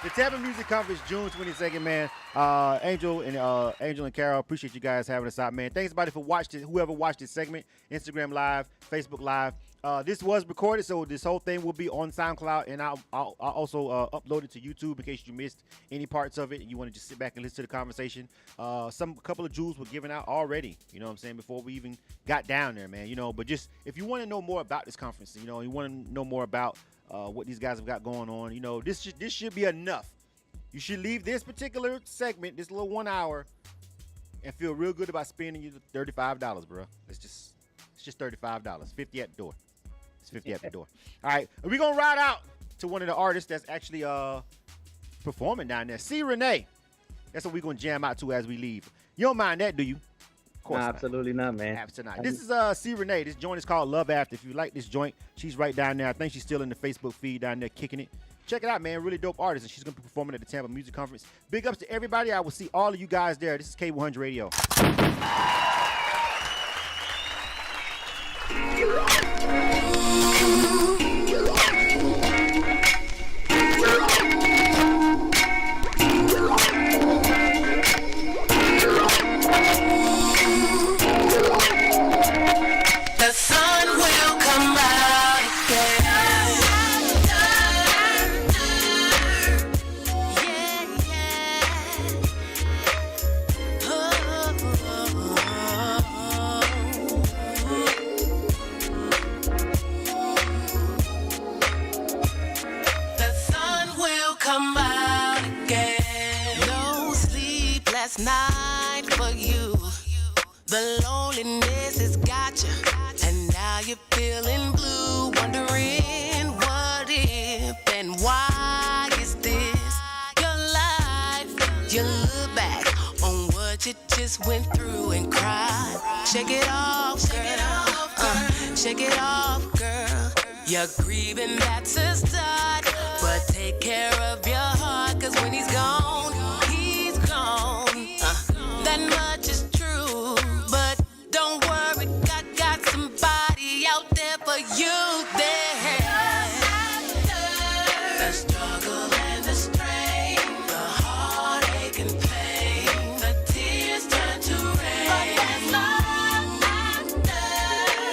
The Tampa Music Conference, June 22nd, man. Angel and Carol, appreciate you guys having us out, man. Thanks, everybody, for watching. Whoever watched this segment, Instagram Live, Facebook Live. This was recorded, so this whole thing will be on SoundCloud, and I'll also upload it to YouTube in case you missed any parts of it and you want to just sit back and listen to the conversation. A couple of jewels were given out already, you know what I'm saying, before we even got down there, man. You know, but just if you want to know more about this conference, you know, you want to know more about what these guys have got going on, you know, this should be enough. You should leave this particular segment, this little 1 hour, and feel real good about spending you $35, bro. It's just $35, 50 at the door. It's 50 at the door. All right, and we're gonna ride out to one of the artists that's actually performing down there. C. Renee. That's what we're gonna jam out to as we leave. You don't mind that, do you? Of course. No, absolutely not, man. Absolutely. This is C. Renee. This joint is called Love After. If you like this joint, she's right down there. I think she's still in the Facebook feed down there kicking it. Check it out, man. Really dope artist, and she's going to be performing at the Tampa Music Conference. Big ups to everybody. I will see all of you guys there. This is K-100 Radio. The sun will come out again. Come out again. No sleep last night for you. The loneliness has got you, and now you're feeling blue, wondering what if and why is this your life? You look back on what you just went through and cry. Shake it off, girl. Shake it off, girl. You're grieving, that's a start. But take care of your heart, cause when he's gone, he's gone. That much is true. But don't worry, God got somebody out there for you there. The struggle and the strain, the heartache and pain, the tears turn to rain. But there's love after.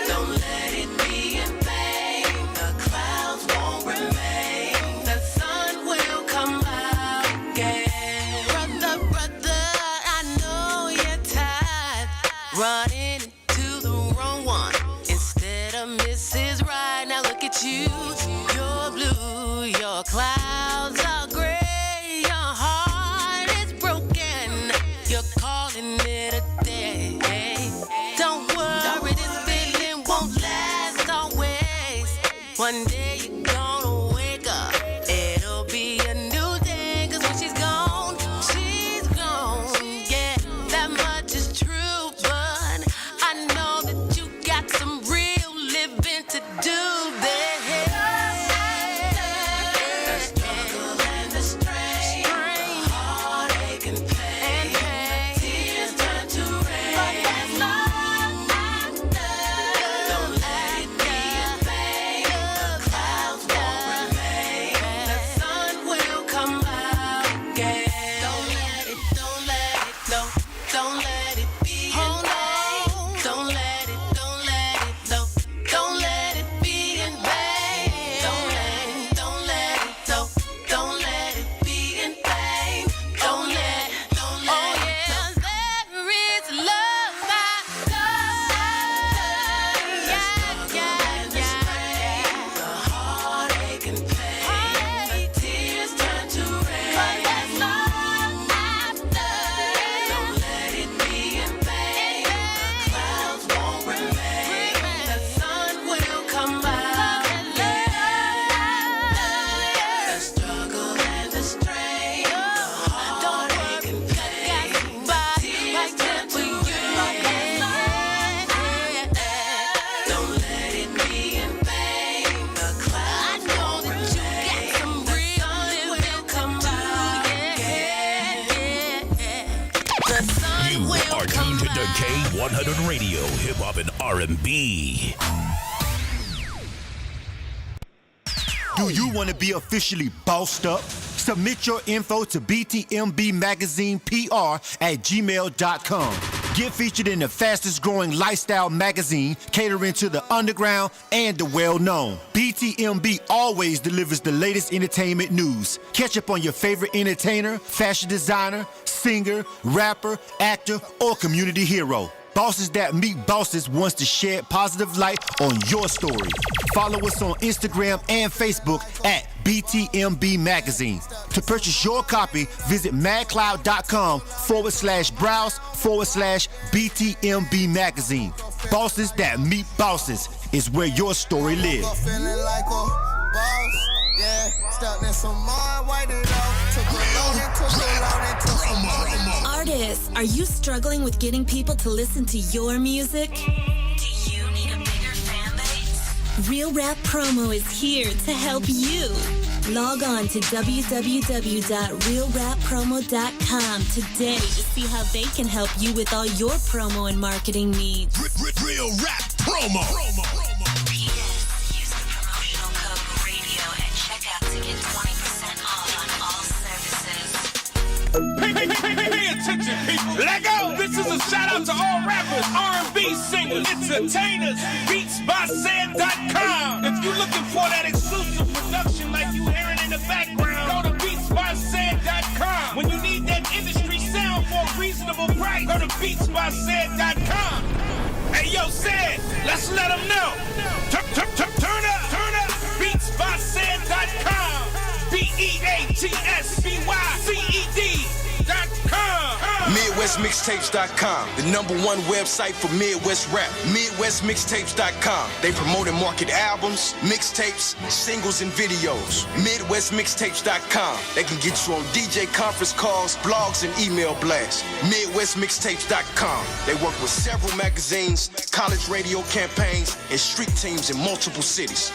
Don't let it be in vain. The clouds won't remain. The sun will come out again. Brother, I know you're tired, running into the wrong one instead of Mrs. Right. Now look at you, you're blue, your clouds are gray, your heart is broken, you're calling it a day. Don't worry, this feeling won't last always. One day you're gonna wake up, it'll be a new day, cause when she's gone, yeah, that much is true. But I know that you got some real living to do there. The struggle and the strain, the heartache and pain, tears turn to rain. But there's love after. Don't let it be in vain. The clouds won't remain. The sun will come out again. Don't let it be in vain. Don't let it be in vain. Don't let it be in vain. Don't let it. Oh yeah, there is love after. The heartache and pain, the tears turn to rain. But there's love after. Don't let it be in vain. The clouds won't remain. The sun will come out. The struggle and the strain, the heartache and pain, tears turn to rain. Don't let it be in vain. The clouds won't remain. The sun will come out again. The sun You will are come tuned to out. K-100 Radio, Hip Hop and R&B. Do you want to be officially bossed up? Submit your info to btmbmagazinepr@gmail.com. Get featured in the fastest growing lifestyle magazine catering to the underground and the well-known. BTMB always delivers the latest entertainment news. Catch up on your favorite entertainer, fashion designer, singer, rapper, actor, or community hero. Bosses That Meet Bosses wants to shed positive light on your story. Follow us on Instagram and Facebook at BTMB Magazine. To purchase your copy, visit madcloud.com/browse/BTMB Magazine. Bosses That Meet Bosses is where your story lives. Artists, are you struggling with getting people to listen to your music? Do you need a bigger fan base? Real Rap Promo is here to help you. Log on to www.realrappromo.com today to see how they can help you with all your promo and marketing needs. Real Rap Promo. Use the promotional code RADIO at checkout to get 20% off on all services. Pay attention, people. Let go. This is a shout out to all rappers, R&B singers, entertainers, beatsbysaid.com. If you're looking for that exclusive production like you hearing in the background, go to beatsbysaid.com. When you need that industry sound for a reasonable price, go to beatsbysaid.com. Hey, yo, Said, let's let them know. Turn up. Beatsbysaid.com. BEATSBYCED.com. MidwestMixtapes.com, the #1 website for Midwest rap. MidwestMixtapes.com. They promote and market albums, mixtapes, singles, and videos. MidwestMixtapes.com. They can get you on DJ conference calls, blogs, and email blasts. MidwestMixtapes.com. They work with several magazines, college radio campaigns, and street teams in multiple cities.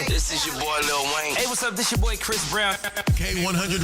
This is your boy Lil Wayne. Hey, what's up? This your boy Chris Brown. K-100